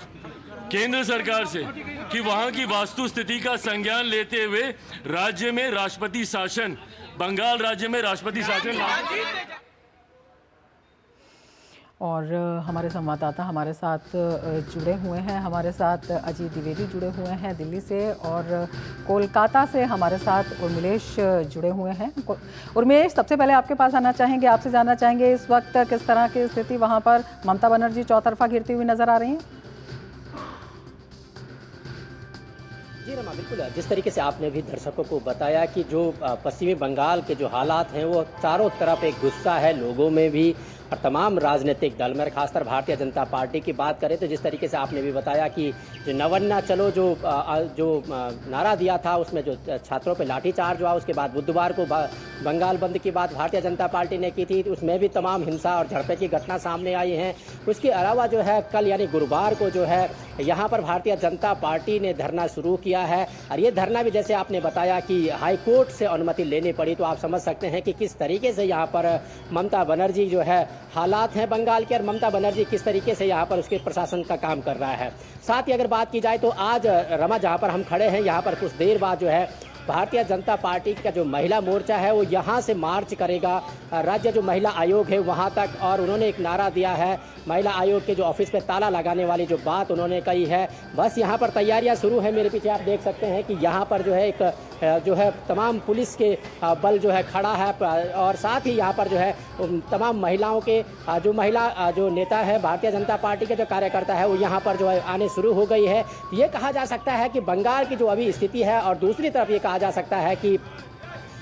केंद्र सरकार से कि वहां की वास्तु स्थिति का संज्ञान लेते हुए राज्य में राष्ट्रपति शासन, बंगाल राज्य में राष्ट्रपति शासन। और हमारे संवाददाता हमारे साथ जुड़े हुए हैं। हमारे साथ अजीत द्विवेदी जुड़े हुए हैं दिल्ली से और कोलकाता से हमारे साथ उर्मिलेश जुड़े हुए हैं। उर्मिलेश, सबसे पहले आपके पास आना चाहेंगे, आपसे जानना चाहेंगे इस वक्त किस तरह की स्थिति वहां पर ममता बनर्जी चौतरफा घिरती हुई नजर आ रही हैं? जी जी रमा, बिल्कुल जिस तरीके से आपने भी दर्शकों को बताया कि जो पश्चिमी बंगाल के जो हालात हैं वो चारों तरफ एक गुस्सा है लोगों में भी और तमाम राजनीतिक दल में, खासकर भारतीय जनता पार्टी की बात करें तो जिस तरीके से आपने भी बताया कि जो नवन्ना चलो जो नारा दिया था उसमें जो छात्रों पे लाठीचार्ज हुआ, उसके बाद बुधवार को बंगाल बंद की बात भारतीय जनता पार्टी ने की थी, उसमें भी तमाम हिंसा और झड़पें की घटना सामने आई हैं। उसके अलावा जो है कल यानी गुरुवार को जो है यहाँ पर भारतीय जनता पार्टी ने धरना शुरू किया है और ये धरना भी जैसे आपने बताया कि हाई कोर्ट से अनुमति लेनी पड़ी, तो आप समझ सकते हैं कि किस तरीके से यहाँ पर ममता बनर्जी जो है हालात हैं बंगाल के और ममता बनर्जी किस तरीके से यहाँ पर उसके प्रशासन का काम कर रहा है। साथ ही अगर बात की जाए तो आज रमा जहाँ पर हम खड़े हैं यहाँ पर कुछ देर बाद जो है भारतीय जनता पार्टी का जो महिला मोर्चा है वो यहाँ से मार्च करेगा राज्य जो महिला आयोग है वहाँ तक, और उन्होंने एक नारा दिया है महिला आयोग के जो ऑफिस पे ताला लगाने वाली जो बात उन्होंने कही है। बस यहाँ पर तैयारियाँ शुरू है, मेरे पीछे आप देख सकते हैं कि यहाँ पर जो है एक जो है तमाम पुलिस के बल जो है खड़ा है और साथ ही यहाँ पर जो है तमाम महिलाओं के जो नेता है भारतीय जनता पार्टी के जो कार्यकर्ता है वो यहाँ पर जो है आने शुरू हो गई है। ये कहा जा सकता है कि बंगाल की जो अभी स्थिति है और दूसरी तरफ ये कहा जा सकता है कि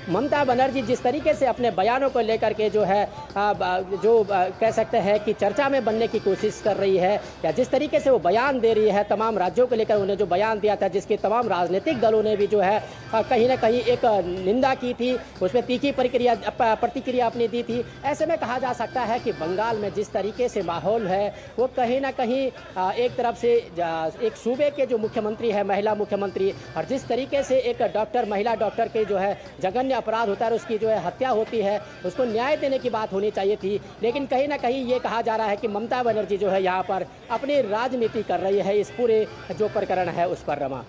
ममता बनर्जी जिस तरीके से अपने बयानों को लेकर के जो है कह सकते हैं कि चर्चा में बनने की कोशिश कर रही है, या जिस तरीके से वो बयान दे रही है तमाम राज्यों को लेकर, उन्हें जो बयान दिया था जिसके तमाम राजनीतिक दलों ने भी जो है कहीं ना कहीं एक निंदा की थी, उसमें तीखी प्रतिक्रिया अपनी दी थी। ऐसे में कहा जा सकता है कि बंगाल में जिस तरीके से माहौल है वो कहीं ना कहीं एक तरफ से एक सूबे के जो मुख्यमंत्री है महिला मुख्यमंत्री, और जिस तरीके से एक महिला डॉक्टर के जो है जघन्य अपराध होता है उसकी जो है हत्या होती है, उसको न्याय देने की बात होनी चाहिए थी। लेकिन कहीं ना कहीं ये कहा जा रहा है कि ममता बनर्जी जो है यहाँ पर अपनी राजनीति कर रही है इस पूरे जो प्रकरण है उस पर। रमा,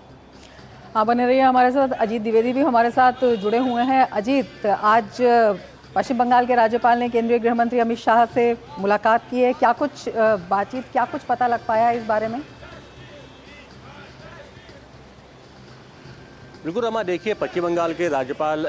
हाँ, बने रहिए हमारे साथ। अजीत द्विवेदी भी हमारे साथ जुड़े हुए हैं। अजीत, आज पश्चिम बंगाल के राज्यपाल ने केंद्रीय गृह मंत्री अमित शाह से मुलाकात की है, क्या कुछ बातचीत, क्या कुछ पता लग पाया है इस बारे में? बिल्कुल रमा, देखिए पश्चिम बंगाल के राज्यपाल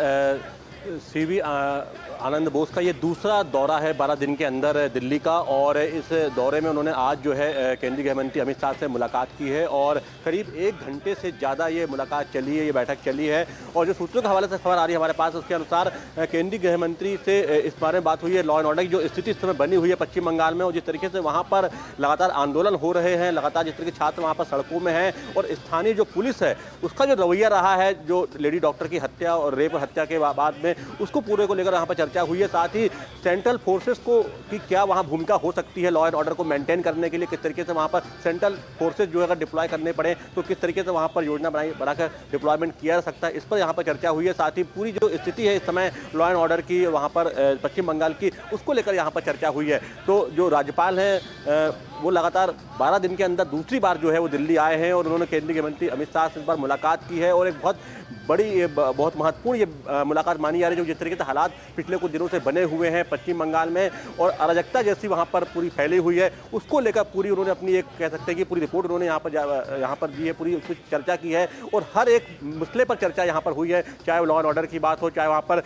सीवी आनंद बोस का ये दूसरा दौरा है 12 दिन के अंदर दिल्ली का, और इस दौरे में उन्होंने आज जो है केंद्रीय गृह मंत्री अमित शाह से मुलाकात की है और करीब 1 घंटे से ज़्यादा ये मुलाकात चली है, ये बैठक चली है। और जो सूत्रों के हवाले से खबर आ रही है हमारे पास उसके अनुसार केंद्रीय गृह मंत्री से इस बारे में बात हुई है लॉ एंड ऑर्डर की जो स्थिति इस समय बनी हुई है पश्चिम बंगाल में, और जिस तरीके से वहाँ पर लगातार आंदोलन हो रहे हैं, लगातार जिस तरह के छात्र वहाँ पर सड़कों में हैं, और स्थानीय जो पुलिस है उसका जो रवैया रहा है जो लेडी डॉक्टर की हत्या और रेप हत्या के बाद में, उसको पूरे को लेकर यहाँ पर चर्चा हुई है। साथ ही सेंट्रल फोर्सेस को की क्या वहाँ भूमिका हो सकती है लॉ एंड ऑर्डर को मेंटेन करने के लिए, किस तरीके से वहाँ पर सेंट्रल फोर्सेस जो है अगर डिप्लॉय करने पड़े तो किस तरीके से वहाँ पर योजना बनाकर डिप्लॉयमेंट किया जा सकता है, इस पर यहाँ पर चर्चा हुई है। साथ ही पूरी जो स्थिति है इस समय लॉ एंड ऑर्डर की वहाँ पर पश्चिम बंगाल की, उसको लेकर यहाँ पर चर्चा हुई है। तो जो राज्यपाल हैं वो लगातार 12 दिन के अंदर दूसरी बार जो है वो दिल्ली आए हैं और उन्होंने केंद्रीय गृह मंत्री अमित शाह से इस बार मुलाकात की है, और एक बहुत महत्वपूर्ण ये मुलाकात मानी जा रही है। जो जिस तरीके से हालात पिछले कुछ दिनों से बने हुए हैं पश्चिम बंगाल में और अराजकता जैसी वहाँ पर पूरी फैली हुई है, उसको लेकर पूरी उन्होंने अपनी एक कह सकते हैं कि पूरी रिपोर्ट उन्होंने यहाँ पर दी है, पूरी उसकी चर्चा की है, और हर एक मसले पर चर्चा यहाँ पर हुई है, चाहे वो लॉ एंड ऑर्डर की बात हो, चाहे वहाँ पर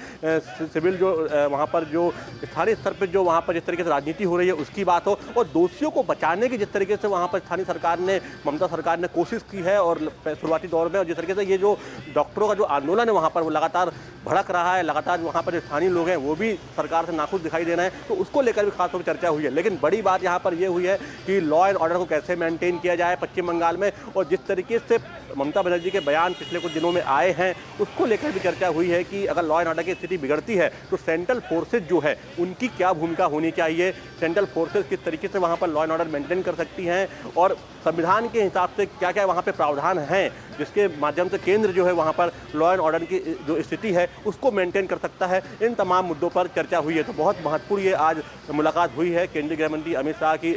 सिविल जो वहाँ पर जो स्थानीय स्तर पर जो वहाँ पर जिस तरीके से राजनीति हो रही है उसकी बात हो, और दोषियों को बचाने की जिस तरीके से वहाँ पर स्थानीय सरकार ने, ममता सरकार ने कोशिश की है और शुरुआती दौर में, और जिस तरीके से ये जो डॉक्टरों का जो आंदोलन है वहाँ पर वो लगातार भड़क रहा है, लगातार वहाँ पर जो स्थानीय लोग हैं वो भी सरकार से नाखुश दिखाई दे रहे हैं, तो उसको लेकर भी खासतौर पर चर्चा हुई है। लेकिन बड़ी बात यहाँ पर ये हुई है कि लॉ एंड ऑर्डर को कैसे मेंटेन किया जाए पश्चिम बंगाल में, और जिस तरीके से ममता बनर्जी के बयान पिछले कुछ दिनों में आए हैं उसको लेकर भी चर्चा हुई है कि अगर लॉ एंड ऑर्डर की स्थिति बिगड़ती है तो सेंट्रल फोर्सेज जो है उनकी क्या भूमिका होनी चाहिए, सेंट्रल फोर्सेज किस तरीके से वहाँ पर लॉ एंड ऑर्डर मेंटेन कर सकती हैं, और संविधान के हिसाब से क्या क्या वहाँ पर प्रावधान हैं जिसके माध्यम से केंद्र जो है वहाँ पर लॉ एंड ऑर्डर की जो स्थिति है उसको मेंटेन कर सकता है। इन तमाम मुद्दों पर चर्चा हुई है। तो बहुत महत्वपूर्ण ये आज मुलाकात हुई है केंद्रीय गृह मंत्री अमित शाह की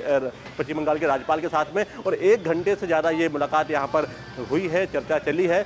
पश्चिम बंगाल के राज्यपाल के साथ में, और 1 घंटे से ज़्यादा ये मुलाकात यहाँ पर हुई है, चर्चा चली है।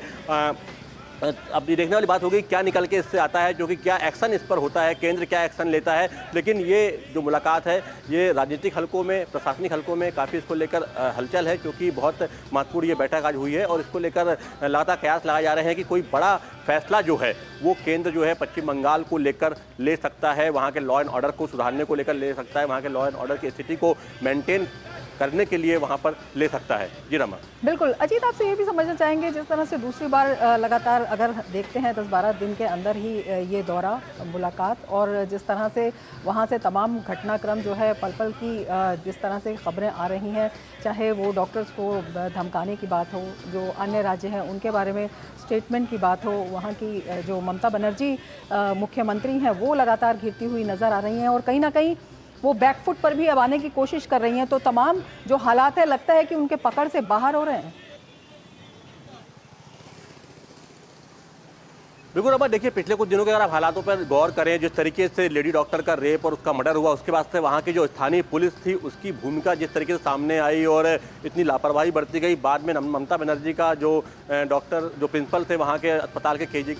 अब ये देखने वाली बात होगी क्या निकल के इससे आता है, क्योंकि क्या एक्शन इस पर होता है, केंद्र क्या एक्शन लेता है। लेकिन ये जो मुलाकात है ये राजनीतिक हलकों में, प्रशासनिक हलकों में काफ़ी इसको लेकर हलचल है, क्योंकि बहुत महत्वपूर्ण ये बैठक आज हुई है और इसको लेकर लगातार कयास लगाए जा रहे हैं कि कोई बड़ा फैसला जो है वो केंद्र जो है पश्चिम बंगाल को लेकर ले सकता है, वहाँ के लॉ एंड ऑर्डर को सुधारने को लेकर ले सकता है, वहाँ के लॉ एंड ऑर्डर की स्थिति को मेंटेन करने के लिए वहाँ पर ले सकता है। जी रमा। बिल्कुल अजीत, आपसे ये भी समझना चाहेंगे, जिस तरह से दूसरी बार लगातार अगर देखते हैं 10-12 दिन के अंदर ही ये दौरा, मुलाकात, और जिस तरह से वहाँ से तमाम घटनाक्रम जो है पल पल की जिस तरह से खबरें आ रही हैं, चाहे वो डॉक्टर्स को धमकाने की बात हो, जो अन्य राज्य हैं उनके बारे में स्टेटमेंट की बात हो, वहाँ की जो ममता बनर्जी मुख्यमंत्री हैं वो लगातार घिरती हुई नज़र आ रही हैं और कहीं ना कहीं वो बैकफुट पर भी अब आने की कोशिश कर रही हैं, तो तमाम जो हालात है लगता है कि उनके पकड़ से बाहर हो रहे हैं। बिल्कुल अब देखिए, पिछले कुछ दिनों के अगर आप हालातों पर गौर करें, जिस तरीके से लेडी डॉक्टर का रेप और उसका मर्डर हुआ, उसके बाद से वहाँ की जो स्थानीय पुलिस थी उसकी भूमिका जिस तरीके से सामने आई और इतनी लापरवाही बरती गई, बाद में ममता बनर्जी का जो डॉक्टर जो प्रिंसिपल थे वहाँ के अस्पताल के केजी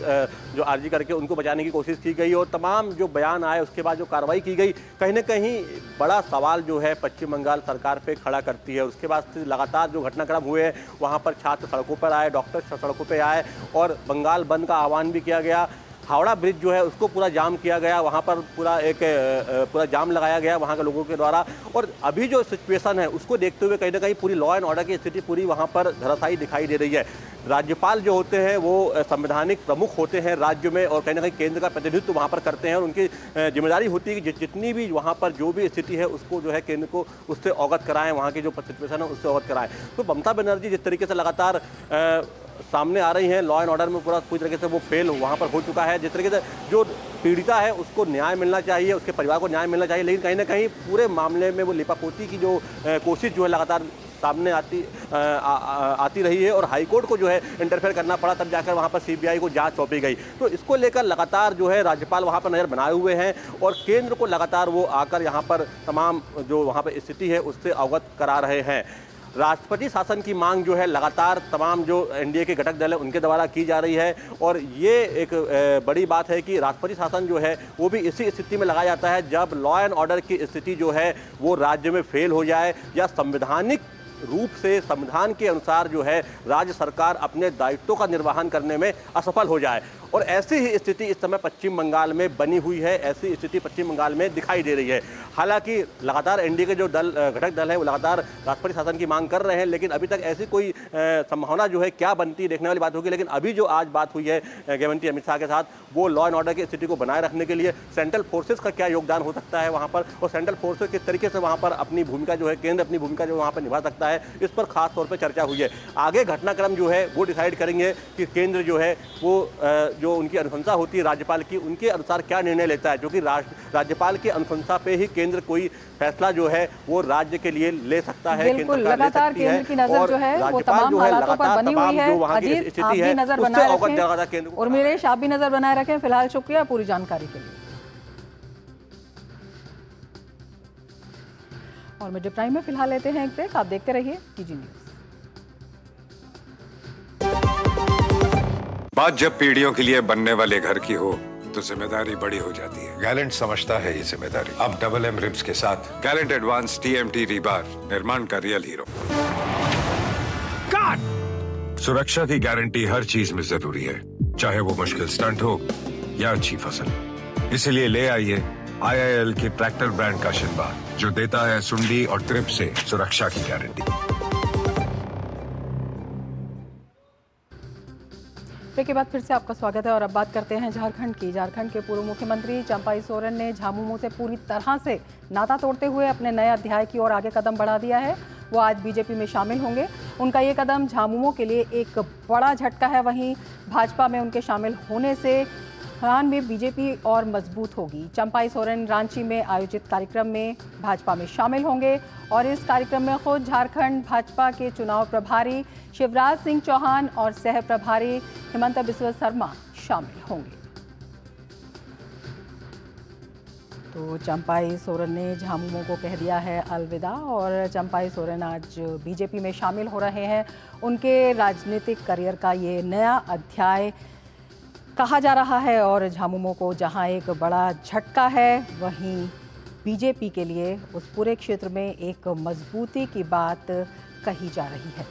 जो आरजी करके उनको बचाने की कोशिश की गई और तमाम जो बयान आए उसके बाद जो कार्रवाई की गई, कहीं ना कहीं बड़ा सवाल जो है पश्चिम बंगाल सरकार पर खड़ा करती है। उसके बाद से लगातार जो घटनाक्रम हुए हैं, वहाँ पर छात्र सड़कों पर आए, डॉक्टर सड़कों पर आए और बंगाल बंद का आह्वान भी किया गया। हावड़ा ब्रिज जो है उसको पूरा जाम किया गया, वहाँ पर पूरा जाम लगाया गया वहाँ के लोगों के द्वारा। और अभी जो सिचुएशन है उसको देखते हुए कहीं ना कहीं पूरी लॉ एंड ऑर्डर की स्थिति पूरी वहाँ पर धराशायी दिखाई दे रही है। राज्यपाल जो होते हैं वो संवैधानिक प्रमुख होते हैं राज्य में और कहीं ना कहीं केंद्र का प्रतिनिधित्व वहाँ पर करते हैं और उनकी जिम्मेदारी होती है कि जितनी भी वहाँ पर जो भी स्थिति है उसको जो है केंद्र को उससे अवगत कराएं, वहाँ की जो सिचुएशन है उससे अवगत कराएं। तो ममता बनर्जी जिस तरीके से लगातार सामने आ रही हैं, लॉ एंड ऑर्डर में पूरी तरीके से वो फेल वहाँ पर हो चुका है। जिस तरीके से जो पीड़िता है उसको न्याय मिलना चाहिए, उसके परिवार को न्याय मिलना चाहिए, लेकिन कहीं ना कहीं पूरे मामले में वो लिपापोती की जो कोशिश जो है लगातार सामने आती रही है और हाईकोर्ट को जो है इंटरफेयर करना पड़ा, तब जाकर वहाँ पर सीबीआई को जांच सौंपी गई। तो इसको लेकर लगातार जो है राज्यपाल वहाँ पर नज़र बनाए हुए हैं और केंद्र को लगातार वो आकर यहाँ पर तमाम जो वहाँ पर स्थिति है उससे अवगत करा रहे हैं। राष्ट्रपति शासन की मांग जो है लगातार तमाम जो एनडीए के घटक दल है उनके द्वारा की जा रही है और ये एक बड़ी बात है कि राष्ट्रपति शासन जो है वो भी इसी स्थिति में लगाया जाता है जब लॉ एंड ऑर्डर की स्थिति जो है वो राज्य में फेल हो जाए या संवैधानिक रूप से संविधान के अनुसार जो है राज्य सरकार अपने दायित्वों का निर्वहन करने में असफल हो जाए। और ऐसी ही स्थिति इस समय पश्चिम बंगाल में बनी हुई है, ऐसी स्थिति पश्चिम बंगाल में दिखाई दे रही है। हालांकि लगातार एनडीए के जो घटक दल है वो लगातार राष्ट्रपति शासन की मांग कर रहे हैं, लेकिन अभी तक ऐसी कोई संभावना जो है क्या बनती देखने वाली बात होगी। लेकिन अभी जो आज बात हुई है गृहमंत्री अमित शाह के साथ, वो लॉ एंड ऑर्डर की स्थिति को बनाए रखने के लिए सेंट्रल फोर्सेज का क्या योगदान हो सकता है वहाँ पर और सेंट्रल फोर्सेज किस तरीके से वहाँ पर अपनी भूमिका जो है, केंद्र अपनी भूमिका जो वहाँ पर निभा सकता है, इस पर खास तौर पर चर्चा हुई है। आगे घटनाक्रम जो है वो डिसाइड करेंगे कि केंद्र जो है वो जो उनकी अनुशंसा होती है राज्यपाल की, उनके अनुसार क्या निर्णय लेता है, जो कि राज्यपाल की अनुशंसा पे ही केंद्र कोई फैसला जो है वो राज्य के लिए ले सकता है। बिल्कुल, लगातार केंद्र की नजर जो है वो तमाम हालातों पर बनी हुई है। अजीत, आप भी नजर बनाए रखें और उर्मिलेश आप भी नजर बनाए रखें। फिलहाल शुक्रिया पूरी जानकारी के लिए। और मिड प्राइम में फिलहाल लेते हैं एक ब्रेक, आप देखते रहिए टीजी न्यूज। बात जब पीढ़ियों के लिए बनने वाले घर की हो तो जिम्मेदारी बड़ी हो जाती है। गैलेंट समझता है ये जिम्मेदारी। अब डबल एम रिब्स के साथ गैलेंट एडवांस टीएमटी रीबार, निर्माण का रियल हीरो। सुरक्षा की गारंटी हर चीज में जरूरी है, चाहे वो मुश्किल स्टंट हो या अच्छी फसल। इसलिए ले आइए IIL के ट्रैक्टर ब्रांड का शिनबार, जो देता है सुंडी और ट्रिप से सुरक्षा की गारंटी। ब्रेक के बाद फिर से आपका स्वागत है और अब बात करते हैं झारखंड की। झारखंड के पूर्व मुख्यमंत्री चंपाई सोरेन ने झामुमो से पूरी तरह से नाता तोड़ते हुए अपने नए अध्याय की ओर आगे कदम बढ़ा दिया है। वो आज बीजेपी में शामिल होंगे। उनका ये कदम झामुमो के लिए एक बड़ा झटका है। वहीं भाजपा में उनके शामिल होने से हान में बीजेपी और मजबूत होगी। चंपाई सोरेन रांची में आयोजित कार्यक्रम में भाजपा में शामिल होंगे और इस कार्यक्रम में खुद झारखंड भाजपा के चुनाव प्रभारी शिवराज सिंह चौहान और सह प्रभारी हिमंता बिस्वा शर्मा शामिल होंगे। तो चंपाई सोरेन ने झामुमो को कह दिया है अलविदा और चंपाई सोरेन आज बीजेपी में शामिल हो रहे हैं। उनके राजनीतिक करियर का ये नया अध्याय कहा जा रहा है और झामुमो को जहां एक बड़ा झटका है, वहीं बीजेपी के लिए उस पूरे क्षेत्र में एक मजबूती की बात कही जा रही है।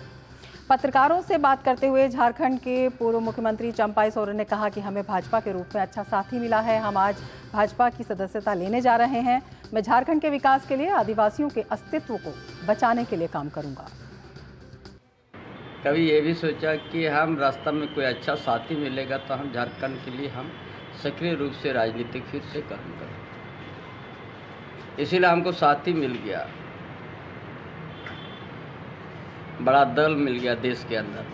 पत्रकारों से बात करते हुए झारखंड के पूर्व मुख्यमंत्री चंपाई सोरेन ने कहा कि हमें भाजपा के रूप में अच्छा साथी मिला है। हम आज भाजपा की सदस्यता लेने जा रहे हैं। मैं झारखंड के विकास के लिए आदिवासियों के अस्तित्व को बचाने के लिए काम करूंगा। कभी ये भी सोचा कि हम रास्ता में कोई अच्छा साथी मिलेगा तो हम झारखंड के लिए हम सक्रिय रूप से राजनीतिक फिर से कर्म करें। इसीलिए हमको साथी मिल गया, बड़ा दल मिल गया देश के अंदर,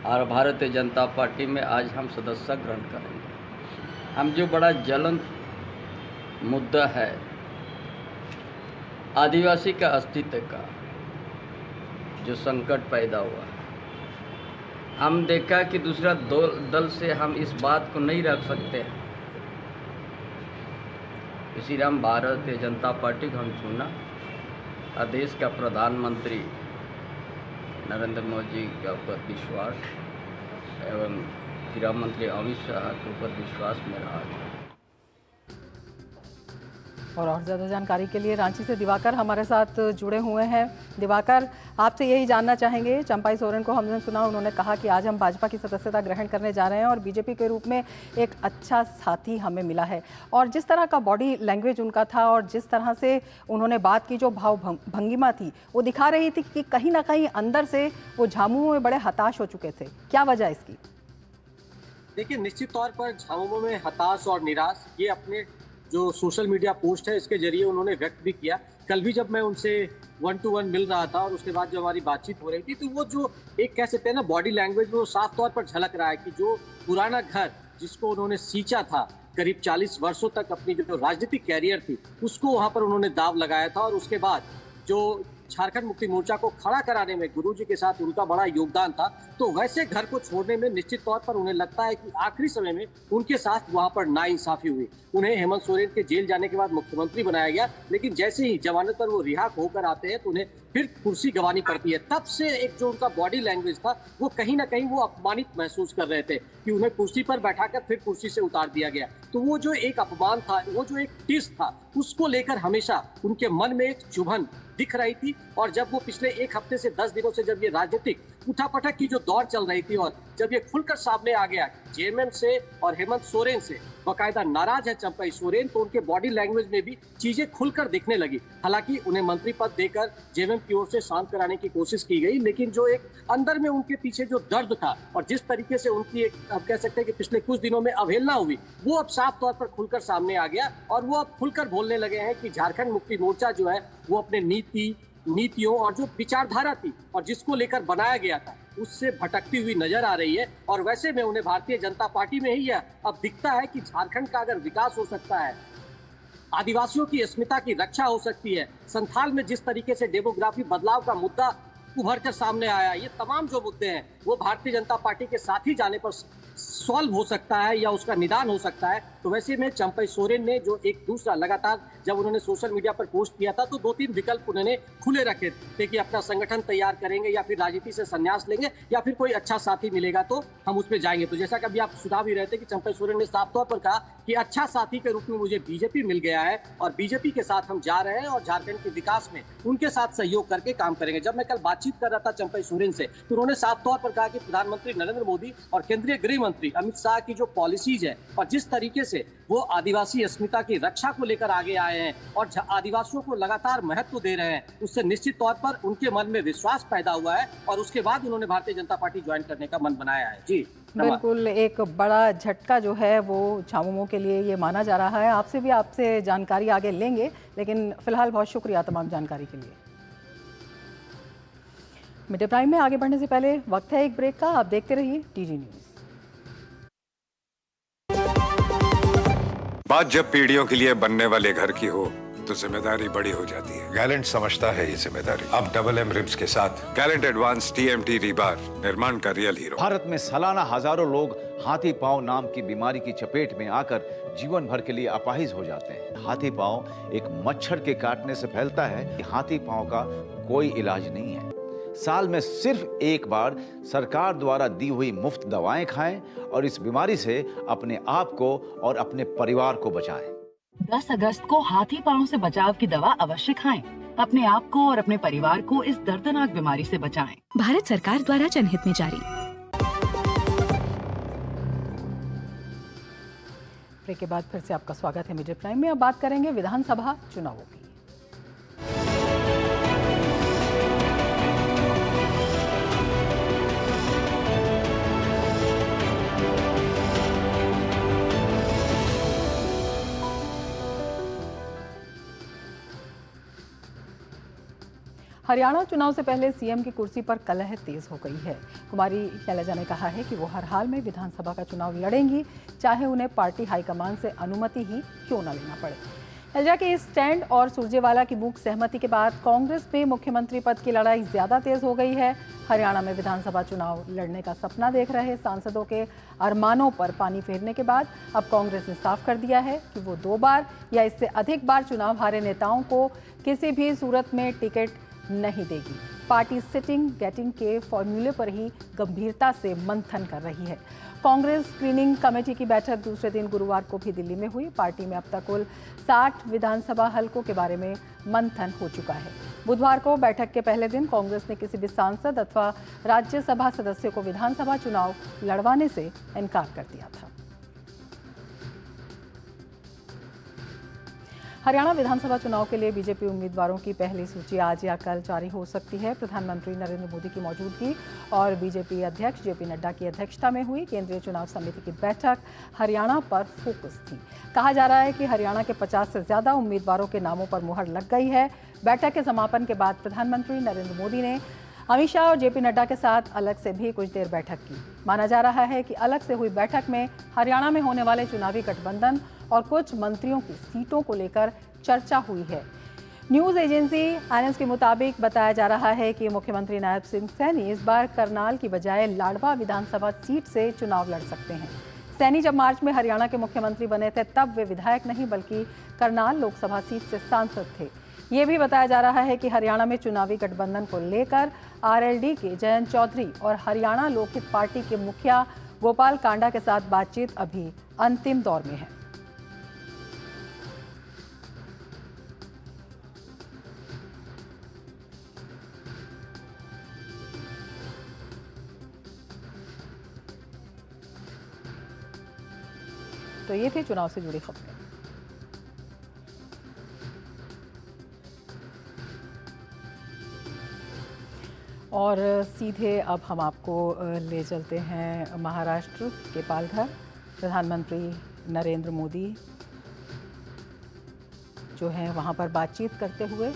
और भारतीय जनता पार्टी में आज हम सदस्यता ग्रहण करेंगे। हम जो बड़ा ज्वलंत मुद्दा है आदिवासी का अस्तित्व का जो संकट पैदा हुआ, हम देखा कि दूसरा दल से हम इस बात को नहीं रख सकते हैं, इसीलिए हम भारतीय जनता पार्टी को हम चुना। और देश का प्रधानमंत्री नरेंद्र मोदी के ऊपर विश्वास एवं गृह मंत्री अमित शाह के ऊपर विश्वास मेरा आज। और ज़्यादा जानकारी के लिए रांची से दिवाकर हमारे साथ जुड़े हुए हैं। दिवाकर, आपसे यही जानना चाहेंगे, चंपाई सोरेन को हमने सुना, उन्होंने कहा कि आज हम भाजपा की सदस्यता ग्रहण करने जा रहे हैं और बीजेपी के रूप में एक अच्छा साथी हमें मिला है। और जिस तरह का बॉडी लैंग्वेज उनका था और जिस तरह से उन्होंने बात की, जो भाव भंगिमा थी, वो दिखा रही थी कि कहीं ना कहीं अंदर से वो झामुमो में बड़े हताश हो चुके थे। क्या वजह इसकी? देखिए, निश्चित तौर पर झामुमो में हताश और निराश ये अपने जो सोशल मीडिया पोस्ट है इसके जरिए उन्होंने व्यक्त भी किया। कल भी जब मैं उनसे 1 to 1 मिल रहा था और उसके बाद जो हमारी बातचीत हो रही थी, तो वो जो एक कह सकते हैं ना बॉडी लैंग्वेज, वो साफ तौर पर झलक रहा है कि जो पुराना घर जिसको उन्होंने सींचा था करीब 40 वर्षों तक, अपनी जो राजनीतिक कैरियर थी उसको वहाँ पर उन्होंने दाव लगाया था। और उसके बाद जो झारखंड मुक्ति मोर्चा को खड़ा कराने में गुरुजी के साथ उनका बड़ा योगदान था, तो वैसे घर को छोड़ने में निश्चित तौर पर उन्हें लगता है कि आखिरी समय में उनके साथ वहां पर नाइंसाफी हुई। उन्हें हेमंत सोरेन के जेल जाने के बाद मुख्यमंत्री बनाया गया, लेकिन जैसे ही जमानत पर वो रिहा होकर आते हैं तो उन्हें फिर कुर्सी गंवानी पड़ती है। तब से एक जो उनका बॉडी लैंग्वेज था वो कहीं ना कहीं वो अपमानित महसूस कर रहे थे कि उन्हें कुर्सी पर बैठाकर फिर कुर्सी से उतार दिया गया। तो वो जो एक अपमान था, वो जो एक टिस था, उसको लेकर हमेशा उनके मन में एक चुभन दिख रही थी। और जब वो पिछले 1 हफ्ते से 10 दिनों से जब ये राजनीतिक उठापटक की जो दौर चल रही थी और जब ये खुलकर सामने आ गया जेएमएम से और हेमंत सोरेन से बाकायदा नाराज है चंपाई सोरेन, तो उनके बॉडी लैंग्वेज में भी चीजें खुलकर दिखने लगी। हालांकि उन्हें मंत्री पद देकर जेएमएम की ओर से शांत कराने की कोशिश की गई, लेकिन जो एक अंदर में उनके पीछे जो दर्द था और जिस तरीके से उनकी एक अब कह सकते हैं कि पिछले कुछ दिनों में अवहेलना हुई, वो अब साफ तौर पर खुलकर सामने आ गया। और वो अब खुलकर बोलने लगे हैं कि झारखंड मुक्ति मोर्चा जो है वो अपने नीतियों और जो विचारधारा थी और जिसको लेकर बनाया गया था उससे भटकती हुई नजर आ रही है। और वैसे में उन्हें भारतीय जनता पार्टी में ही अब दिखता है कि झारखंड का अगर विकास हो सकता है, आदिवासियों की अस्मिता की रक्षा हो सकती है, संथाल में जिस तरीके से डेमोग्राफी बदलाव का मुद्दा उभर कर सामने आया, ये तमाम जो मुद्दे हैं वो भारतीय जनता पार्टी के साथ ही जाने पर सॉल्व हो सकता है या उसका निदान हो सकता है। तो वैसे में चंपाई सोरेन ने जो एक दूसरा लगातार जब उन्होंने सोशल मीडिया पर पोस्ट किया था तो 2-3 विकल्प उन्होंने खुले रखे थे कि अपना संगठन तैयार करेंगे या फिर राजनीति से संन्यास लेंगे या फिर कोई अच्छा साथी मिलेगा तो हम उस पर जाएंगे। तो जैसा कि अभी आप सुझाव भी रहे थे कि चंपाई सोरेन ने साफ तौर पर कहा कि अच्छा साथी के रूप में मुझे बीजेपी मिल गया है और बीजेपी के साथ हम जा रहे हैं और झारखंड के विकास में उनके साथ सहयोग करके काम करेंगे। जब मैं कल बातचीत कर रहा था चंपाई सोरेन से तो उन्होंने साफ तौर पर कहा कि प्रधानमंत्री नरेंद्र मोदी और केंद्रीय गृह मंत्री अमित शाह की जो पॉलिसीज है और जिस तरीके से वो आदिवासी अस्मिता की रक्षा को लेकर आगे आए हैं और आदिवासियों को लगातार महत्व दे रहे हैं, उससे निश्चित तौर पर उनके मन में विश्वास पैदा हुआ है और उसके बाद उन्होंने भारतीय जनता पार्टी ज्वाइन करने का मन बनाया है। जी बिल्कुल, एक बड़ा झटका जो है वो झामुमो के लिए ये माना जा रहा है। आपसे जानकारी आगे लेंगे, लेकिन फिलहाल बहुत शुक्रिया तमाम जानकारी के लिए। मिड डे प्राइम में आगे बढ़ने से पहले वक्त है एक ब्रेक का। आप देखते रहिए टीजी न्यूज। बात जब पीढ़ियों के लिए बनने वाले घर की हो तो जिम्मेदारी बड़ी हो जाती है। गैलेंट समझता है ये जिम्मेदारी। अब डबल एम रिब्स के साथ गैलेंट एडवांस TMT रीबार निर्माण का रियल हीरो। भारत में सालाना हजारों लोग हाथी पांव नाम की बीमारी की चपेट में आकर जीवन भर के लिए अपाहिज हो जाते हैं। हाथी पांव एक मच्छर के काटने से फैलता है। हाथी पांव का कोई इलाज नहीं है। साल में सिर्फ एक बार सरकार द्वारा दी हुई मुफ्त दवाएं खाएं और इस बीमारी से अपने आप को और अपने परिवार को बचाएं। 10 अगस्त को हाथी पांव से बचाव की दवा अवश्य खाएं। अपने आप को और अपने परिवार को इस दर्दनाक बीमारी से बचाएं। भारत सरकार द्वारा जनहित में जारी। ब्रेक के बाद फिर से आपका स्वागत है मीडिया प्राइम में। अब बात करेंगे विधानसभा चुनावों की। हरियाणा चुनाव से पहले सीएम की कुर्सी पर कलह तेज हो गई है। कुमारी शैलजा ने कहा है कि वो हर हाल में विधानसभा का चुनाव लड़ेंगी, चाहे उन्हें पार्टी हाईकमान से अनुमति ही क्यों न लेना पड़े। शैलजा के इस स्टैंड और सुरजेवाला की मूक सहमति के बाद कांग्रेस में मुख्यमंत्री पद की लड़ाई ज्यादा तेज हो गई है। हरियाणा में विधानसभा चुनाव लड़ने का सपना देख रहे सांसदों के अरमानों पर पानी फेरने के बाद अब कांग्रेस ने साफ कर दिया है कि वो 2 बार या इससे अधिक बार चुनाव हारे नेताओं को किसी भी सूरत में टिकट नहीं देगी। पार्टी सिटिंग गेटिंग के फॉर्मूले पर ही गंभीरता से मंथन कर रही है। कांग्रेस स्क्रीनिंग कमेटी की बैठक दूसरे दिन गुरुवार को भी दिल्ली में हुई। पार्टी में अब तक कुल 60 विधानसभा हलकों के बारे में मंथन हो चुका है। बुधवार को बैठक के पहले दिन कांग्रेस ने किसी भी सांसद अथवा राज्यसभा सदस्य को विधानसभा चुनाव लड़वाने से इनकार कर दिया था। हरियाणा विधानसभा चुनाव के लिए बीजेपी उम्मीदवारों की पहली सूची आज या कल जारी हो सकती है। प्रधानमंत्री नरेंद्र मोदी की मौजूदगी और बीजेपी अध्यक्ष जेपी नड्डा की अध्यक्षता में हुई केंद्रीय चुनाव समिति की बैठक हरियाणा पर फोकस थी। कहा जा रहा है कि हरियाणा के 50 से ज्यादा उम्मीदवारों के नामों पर मुहर लग गई है। बैठक के समापन के बाद प्रधानमंत्री नरेंद्र मोदी ने अमित शाह और जेपी नड्डा के साथ अलग से भी कुछ देर बैठक की। माना जा रहा है कि अलग से हुई बैठक में हरियाणा में होने वाले चुनावी गठबंधन और कुछ मंत्रियों की सीटों को लेकर चर्चा हुई है। न्यूज एजेंसी एएनएस के मुताबिक बताया जा रहा है कि मुख्यमंत्री नायब सिंह सैनी इस बार करनाल की बजाय लाडवा विधानसभा सीट से चुनाव लड़ सकते हैं। सैनी जब मार्च में हरियाणा के मुख्यमंत्री बने थे तब वे विधायक नहीं बल्कि करनाल लोकसभा सीट से सांसद थे। ये भी बताया जा रहा है कि हरियाणा में चुनावी गठबंधन को लेकर आरएलडी के जयंत चौधरी और हरियाणा लोकहित पार्टी के मुखिया गोपाल कांडा के साथ बातचीत अभी अंतिम दौर में है। तो ये थी चुनाव से जुड़ी खबरें। और सीधे अब हम आपको ले चलते हैं महाराष्ट्र के पालघर। प्रधानमंत्री नरेंद्र मोदी जो है वहां पर बातचीत करते हुए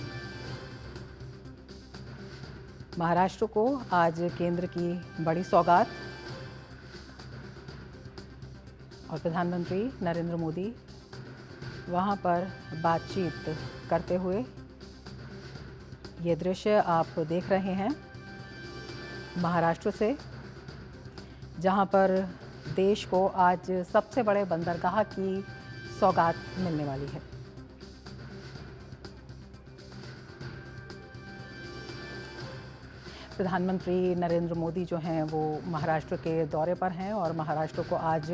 महाराष्ट्र को आज केंद्र की बड़ी सौगात और प्रधानमंत्री नरेंद्र मोदी वहां पर बातचीत करते हुए ये दृश्य आप देख रहे हैं महाराष्ट्र से, जहां पर देश को आज सबसे बड़े बंदरगाह की सौगात मिलने वाली है। प्रधानमंत्री नरेंद्र मोदी जो हैं वो महाराष्ट्र के दौरे पर हैं और महाराष्ट्र को आज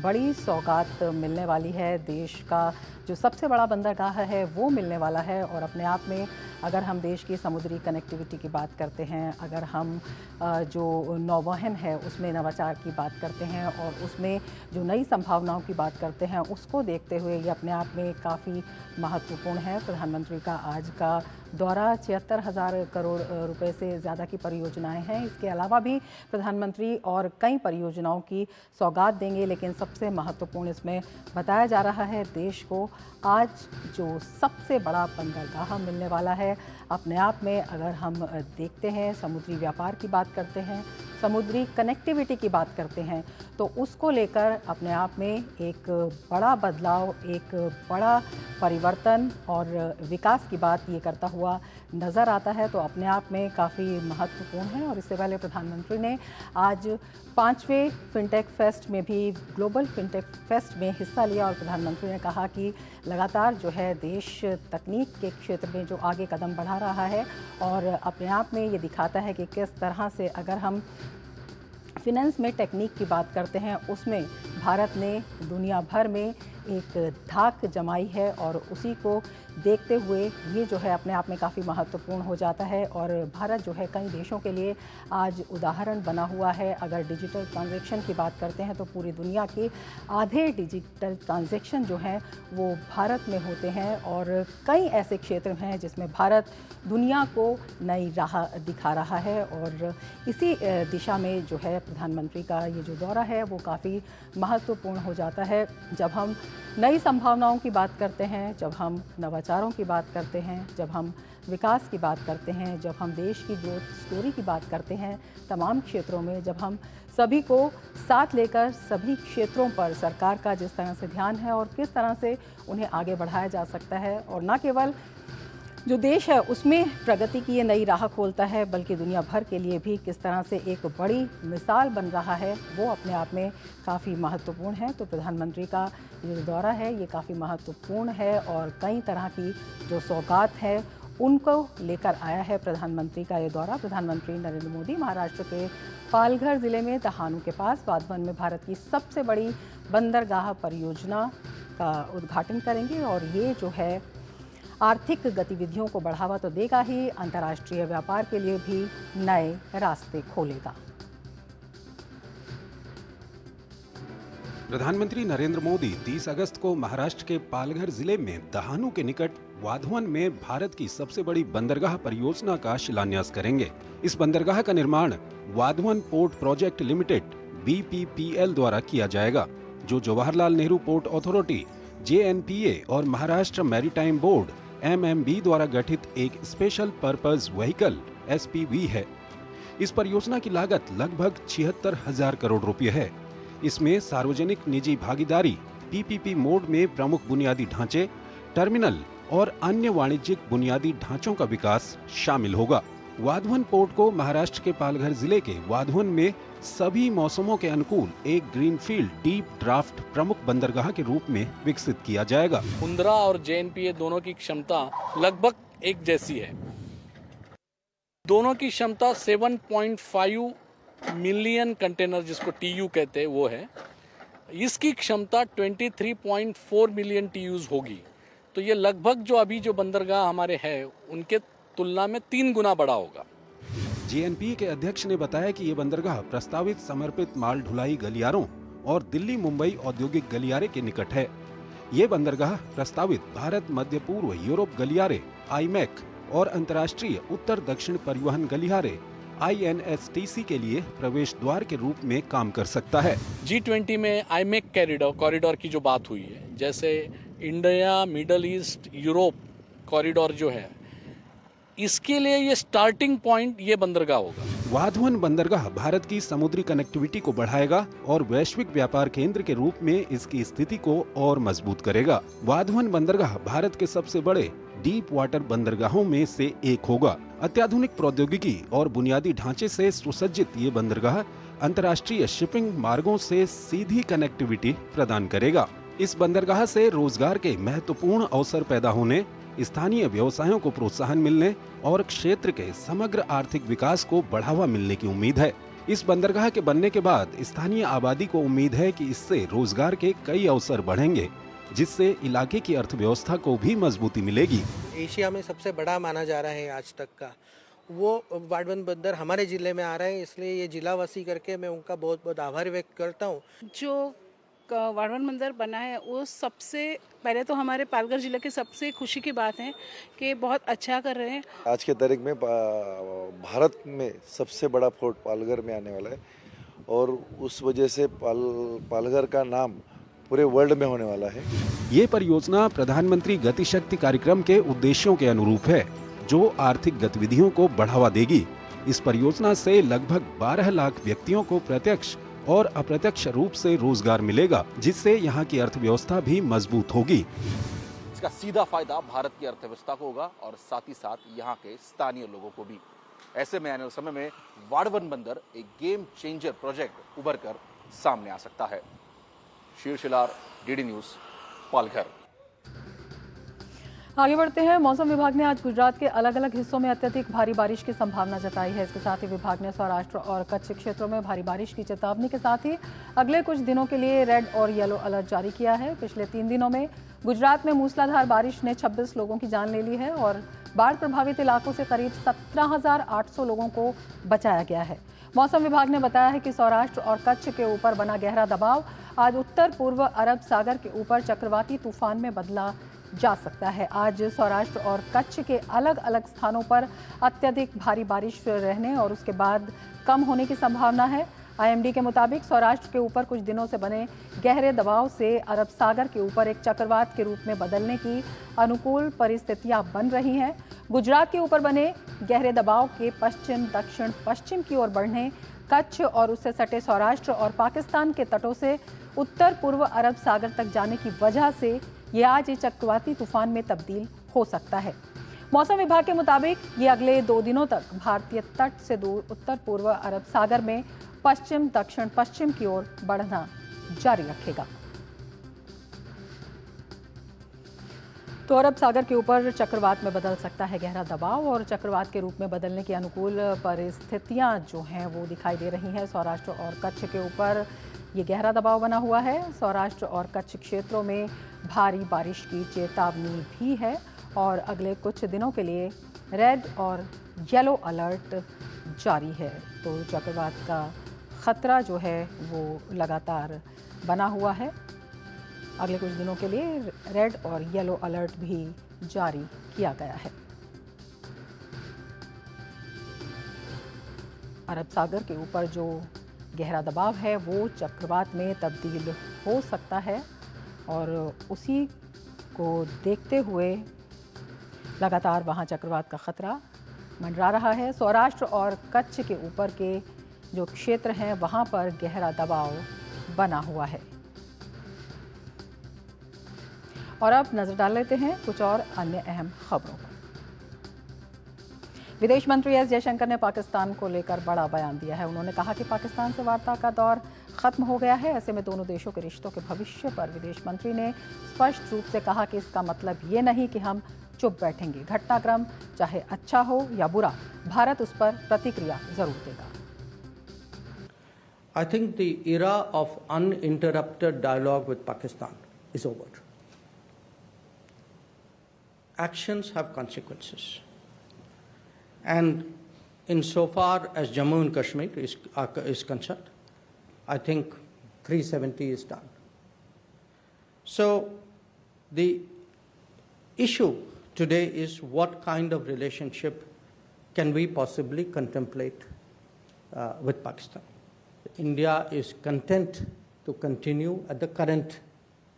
बड़ी सौगात मिलने वाली है। देश का जो सबसे बड़ा बंदरगाह है वो मिलने वाला है और अपने आप में अगर हम देश की समुद्री कनेक्टिविटी की बात करते हैं, अगर हम जो नौवहन है उसमें नवाचार की बात करते हैं और उसमें जो नई संभावनाओं की बात करते हैं, उसको देखते हुए ये अपने आप में काफ़ी महत्वपूर्ण है। प्रधानमंत्री का आज का दौरा 76,000 करोड़ रुपए से ज़्यादा की परियोजनाएं हैं। इसके अलावा भी प्रधानमंत्री और कई परियोजनाओं की सौगात देंगे, लेकिन सबसे महत्वपूर्ण इसमें बताया जा रहा है देश को आज जो सबसे बड़ा बंदरगाह मिलने वाला है। अपने आप में अगर हम देखते हैं, समुद्री व्यापार की बात करते हैं, समुद्री कनेक्टिविटी की बात करते हैं, तो उसको लेकर अपने आप में एक बड़ा बदलाव, एक बड़ा परिवर्तन और विकास की बात ये करता हुआ नज़र आता है। तो अपने आप में काफ़ी महत्वपूर्ण है। और इससे पहले प्रधानमंत्री ने आज 5वें फिनटेक फेस्ट में भी, ग्लोबल फिनटेक फेस्ट में हिस्सा लिया और प्रधानमंत्री ने कहा कि लगातार जो है देश तकनीक के क्षेत्र में जो आगे कदम बढ़ा रहा है और अपने आप में ये दिखाता है कि किस तरह से अगर हम फिनेंस में टेक्निक की बात करते हैं उसमें भारत ने दुनिया भर में एक धाक जमाई है और उसी को देखते हुए ये जो है अपने आप में काफ़ी महत्वपूर्ण हो जाता है। और भारत जो है कई देशों के लिए आज उदाहरण बना हुआ है। अगर डिजिटल ट्रांजैक्शन की बात करते हैं तो पूरी दुनिया के आधे डिजिटल ट्रांजैक्शन जो हैं वो भारत में होते हैं और कई ऐसे क्षेत्र हैं जिसमें भारत दुनिया को नई राह दिखा रहा है। और इसी दिशा में जो है प्रधानमंत्री का ये जो दौरा है वो काफ़ी महत्वपूर्ण हो जाता है। जब हम नई संभावनाओं की बात करते हैं, जब हम नवाचारों की बात करते हैं, जब हम विकास की बात करते हैं, जब हम देश की ग्रोथ स्टोरी की बात करते हैं, तमाम क्षेत्रों में जब हम सभी को साथ लेकर सभी क्षेत्रों पर सरकार का जिस तरह से ध्यान है और किस तरह से उन्हें आगे बढ़ाया जा सकता है और न केवल जो देश है उसमें प्रगति की ये नई राह खोलता है बल्कि दुनिया भर के लिए भी किस तरह से एक बड़ी मिसाल बन रहा है वो अपने आप में काफ़ी महत्वपूर्ण है। तो प्रधानमंत्री का ये जो दौरा है ये काफ़ी महत्वपूर्ण है और कई तरह की जो सौगात है उनको लेकर आया है प्रधानमंत्री का ये दौरा। प्रधानमंत्री नरेंद्र मोदी महाराष्ट्र के पालघर ज़िले में दहानू के पास वाधवन में भारत की सबसे बड़ी बंदरगाह परियोजना का उद्घाटन करेंगे और ये जो है आर्थिक गतिविधियों को बढ़ावा तो देगा ही, अंतर्राष्ट्रीय व्यापार के लिए भी नए रास्ते खोलेगा। प्रधानमंत्री नरेंद्र मोदी 30 अगस्त को महाराष्ट्र के पालघर जिले में दहानू के निकट वाधवन में भारत की सबसे बड़ी बंदरगाह परियोजना का शिलान्यास करेंगे। इस बंदरगाह का निर्माण Vadhavan port project limited BPPL द्वारा किया जाएगा, जो Jawaharlal Nehru port authority JNPA और महाराष्ट्र मैरीटाइम बोर्ड MMB द्वारा गठित एक स्पेशल पर्पज व्हीकल SPV है। इस परियोजना की लागत लगभग 76,000 करोड़ रुपए है। इसमें सार्वजनिक निजी भागीदारी PPP मोड में प्रमुख बुनियादी ढांचे, टर्मिनल और अन्य वाणिज्यिक बुनियादी ढांचों का विकास शामिल होगा। वाधवन पोर्ट को महाराष्ट्र के पालघर जिले के वाधवन में सभी मौसमों के अनुकूल एक ग्रीनफील्ड डीप ड्राफ्ट प्रमुख बंदरगाह के रूप में विकसित किया जाएगा। मुंद्रा और JNPA दोनों की क्षमता लगभग एक जैसी है। दोनों की क्षमता 7.5 मिलियन कंटेनर जिसको TU कहते हैं वो है। इसकी क्षमता 23.4 मिलियन TUs होगी। तो ये लगभग जो अभी जो बंदरगाह हमारे हैं उनके तुलना में 3 गुना बड़ा होगा। JNPA के अध्यक्ष ने बताया कि ये बंदरगाह प्रस्तावित समर्पित माल ढुलाई गलियारों और दिल्ली मुंबई औद्योगिक गलियारे के निकट है। ये बंदरगाह प्रस्तावित भारत मध्य पूर्व यूरोप गलियारे IMEC और अंतर्राष्ट्रीय उत्तर दक्षिण परिवहन गलियारे INSTC के लिए प्रवेश द्वार के रूप में काम कर सकता है। G20 में IMEC कॉरिडोर की जो बात हुई है, जैसे India middle east Europe corridor जो है, इसके लिए ये स्टार्टिंग पॉइंट ये बंदरगाह होगा। वाधवन बंदरगाह भारत की समुद्री कनेक्टिविटी को बढ़ाएगा और वैश्विक व्यापार केंद्र के रूप में इसकी स्थिति को और मजबूत करेगा। वाधवन बंदरगाह भारत के सबसे बड़े डीप वाटर बंदरगाहों में से एक होगा। अत्याधुनिक प्रौद्योगिकी और बुनियादी ढांचे से सुसज्जित ये बंदरगाह अंतर्राष्ट्रीय शिपिंग मार्गों से सीधी कनेक्टिविटी प्रदान करेगा। इस बंदरगाह से रोजगार के महत्वपूर्ण अवसर पैदा होने, स्थानीय व्यवसायों को प्रोत्साहन मिलने और क्षेत्र के समग्र आर्थिक विकास को बढ़ावा मिलने की उम्मीद है। इस बंदरगाह के बनने के बाद स्थानीय आबादी को उम्मीद है कि इससे रोजगार के कई अवसर बढ़ेंगे, जिससे इलाके की अर्थव्यवस्था को भी मजबूती मिलेगी। एशिया में सबसे बड़ा माना जा रहा है आज तक का, वो वाधवन बंदर हमारे जिले में आ रहा है, इसलिए ये जिलावासी करके मैं उनका बहुत बहुत आभार व्यक्त करता हूँ। जो वाधवन बंदर बना है वो सबसे पहले तो हमारे पालघर जिले की सबसे खुशी की बात है कि बहुत अच्छा कर रहे हैं। आज के तारीख में भारत में सबसे बड़ा पोर्ट पालघर में आने वाला है और उस वजह से पालघर का नाम पूरे वर्ल्ड में होने वाला है। ये परियोजना प्रधानमंत्री गति शक्ति कार्यक्रम के उद्देश्यों के अनुरूप है, जो आर्थिक गतिविधियों को बढ़ावा देगी। इस परियोजना से लगभग 12 लाख व्यक्तियों को प्रत्यक्ष और अप्रत्यक्ष रूप से रोजगार मिलेगा, जिससे यहाँ की अर्थव्यवस्था भी मजबूत होगी। इसका सीधा फायदा भारत की अर्थव्यवस्था को होगा और साथ ही साथ यहाँ के स्थानीय लोगों को भी। ऐसे में आने वाले समय में वाधवन बंदर एक गेम चेंजर प्रोजेक्ट उभर कर सामने आ सकता है। शीर शिलार, DD न्यूज, पालघर। आगे बढ़ते हैं। मौसम विभाग ने आज गुजरात के अलग अलग हिस्सों में अत्यधिक भारी बारिश की संभावना जताई है। इसके साथ ही विभाग ने सौराष्ट्र और कच्छ क्षेत्रों में भारी बारिश की चेतावनी के साथ ही अगले कुछ दिनों के लिए रेड और येलो अलर्ट जारी किया है। पिछले 3 दिनों में गुजरात में मूसलाधार बारिश ने 26 लोगों की जान ले ली है और बाढ़ प्रभावित इलाकों से करीब 17,800 लोगों को बचाया गया है। मौसम विभाग ने बताया है कि सौराष्ट्र और कच्छ के ऊपर बना गहरा दबाव आज उत्तर पूर्व अरब सागर के ऊपर चक्रवाती तूफान में बदला जा सकता है। आज सौराष्ट्र और कच्छ के अलग अलग स्थानों पर अत्यधिक भारी बारिश रहने और उसके बाद कम होने की संभावना है। आईएमडी के मुताबिक सौराष्ट्र के ऊपर कुछ दिनों से बने गहरे दबाव से अरब सागर के ऊपर एक चक्रवात के रूप में बदलने की अनुकूल परिस्थितियां बन रही हैं। गुजरात के ऊपर बने गहरे दबाव के पश्चिम दक्षिण पश्चिम की ओर बढ़ने, कच्छ और उससे सटे सौराष्ट्र और पाकिस्तान के तटों से उत्तर पूर्व अरब सागर तक जाने की वजह से ये आज चक्रवाती तूफान में तब्दील हो सकता है। मौसम विभाग के मुताबिक ये अगले 2 दिनों तक भारतीय तट से दूर उत्तर पूर्व अरब सागर में पश्चिम दक्षिण पश्चिम की ओर बढ़ना जारी रखेगा। तो अरब सागर के ऊपर चक्रवात में बदल सकता है गहरा दबाव और चक्रवात के रूप में बदलने की अनुकूल परिस्थितियां जो हैं वो दिखाई दे रही हैं। सौराष्ट्र और कच्छ के ऊपर ये गहरा दबाव बना हुआ है। सौराष्ट्र और कच्छ क्षेत्रों में भारी बारिश की चेतावनी भी है और अगले कुछ दिनों के लिए रेड और येलो अलर्ट जारी है। तो चक्रवात का खतरा जो है वो लगातार बना हुआ है। अगले कुछ दिनों के लिए रेड और येलो अलर्ट भी जारी किया गया है। अरब सागर के ऊपर जो गहरा दबाव है वो चक्रवात में तब्दील हो सकता है और उसी को देखते हुए लगातार वहां चक्रवात का खतरा मंडरा रहा है। सौराष्ट्र और कच्छ के ऊपर के जो क्षेत्र हैं वहां पर गहरा दबाव बना हुआ है। और अब नजर डाल लेते हैं कुछ और अन्य अहम खबरों पर। विदेश मंत्री एस जयशंकर ने पाकिस्तान को लेकर बड़ा बयान दिया है। उन्होंने कहा कि पाकिस्तान से वार्ता का दौर खत्म हो गया है। ऐसे में दोनों देशों के रिश्तों के भविष्य पर विदेश मंत्री ने स्पष्ट रूप से कहा कि इसका मतलब ये नहीं कि हम चुप बैठेंगे। घटनाक्रम चाहे अच्छा हो या बुरा, भारत उस पर प्रतिक्रिया जरूर देगा। I think the era of uninterrupted dialogue with Pakistan is over. Actions have consequences. And insofar as Jammu and Kashmir is concerned, I think 370 is done. So the issue today is what kind of relationship can we possibly contemplate with Pakistan. India is content to continue at the current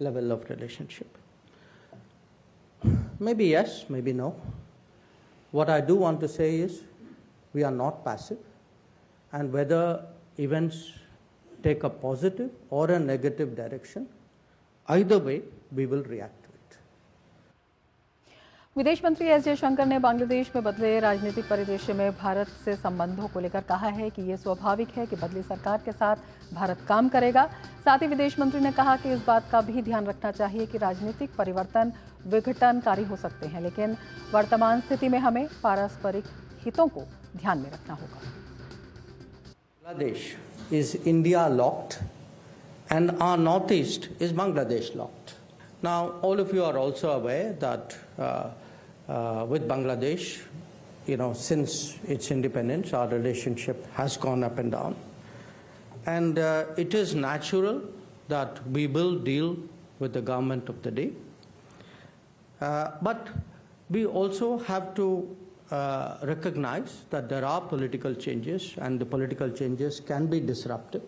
level of relationship. Maybe yes, maybe no. What I do want to say is we are not passive, and whether events take a positive or a negative direction, either way we will react. विदेश मंत्री S Jaishankar ने बांग्लादेश में बदले राजनीतिक परिदृश्य में भारत से संबंधों को लेकर कहा है कि ये स्वाभाविक है कि बदली सरकार के साथ भारत काम करेगा। साथ ही विदेश मंत्री ने कहा कि इस बात का भी ध्यान रखना चाहिए कि राजनीतिक परिवर्तन विघटनकारी हो सकते हैं, लेकिन वर्तमान स्थिति में हमें पारस्परिक हितों को ध्यान में रखना होगा। Bangladesh is India locked and our northeast is Bangladesh locked. Now, all of you are also aware that with Bangladesh, since its independence, our relationship has gone up and down. And it is natural that we will deal with the government of the day. But we also have to recognize that there are political changes, and the political changes can be disruptive.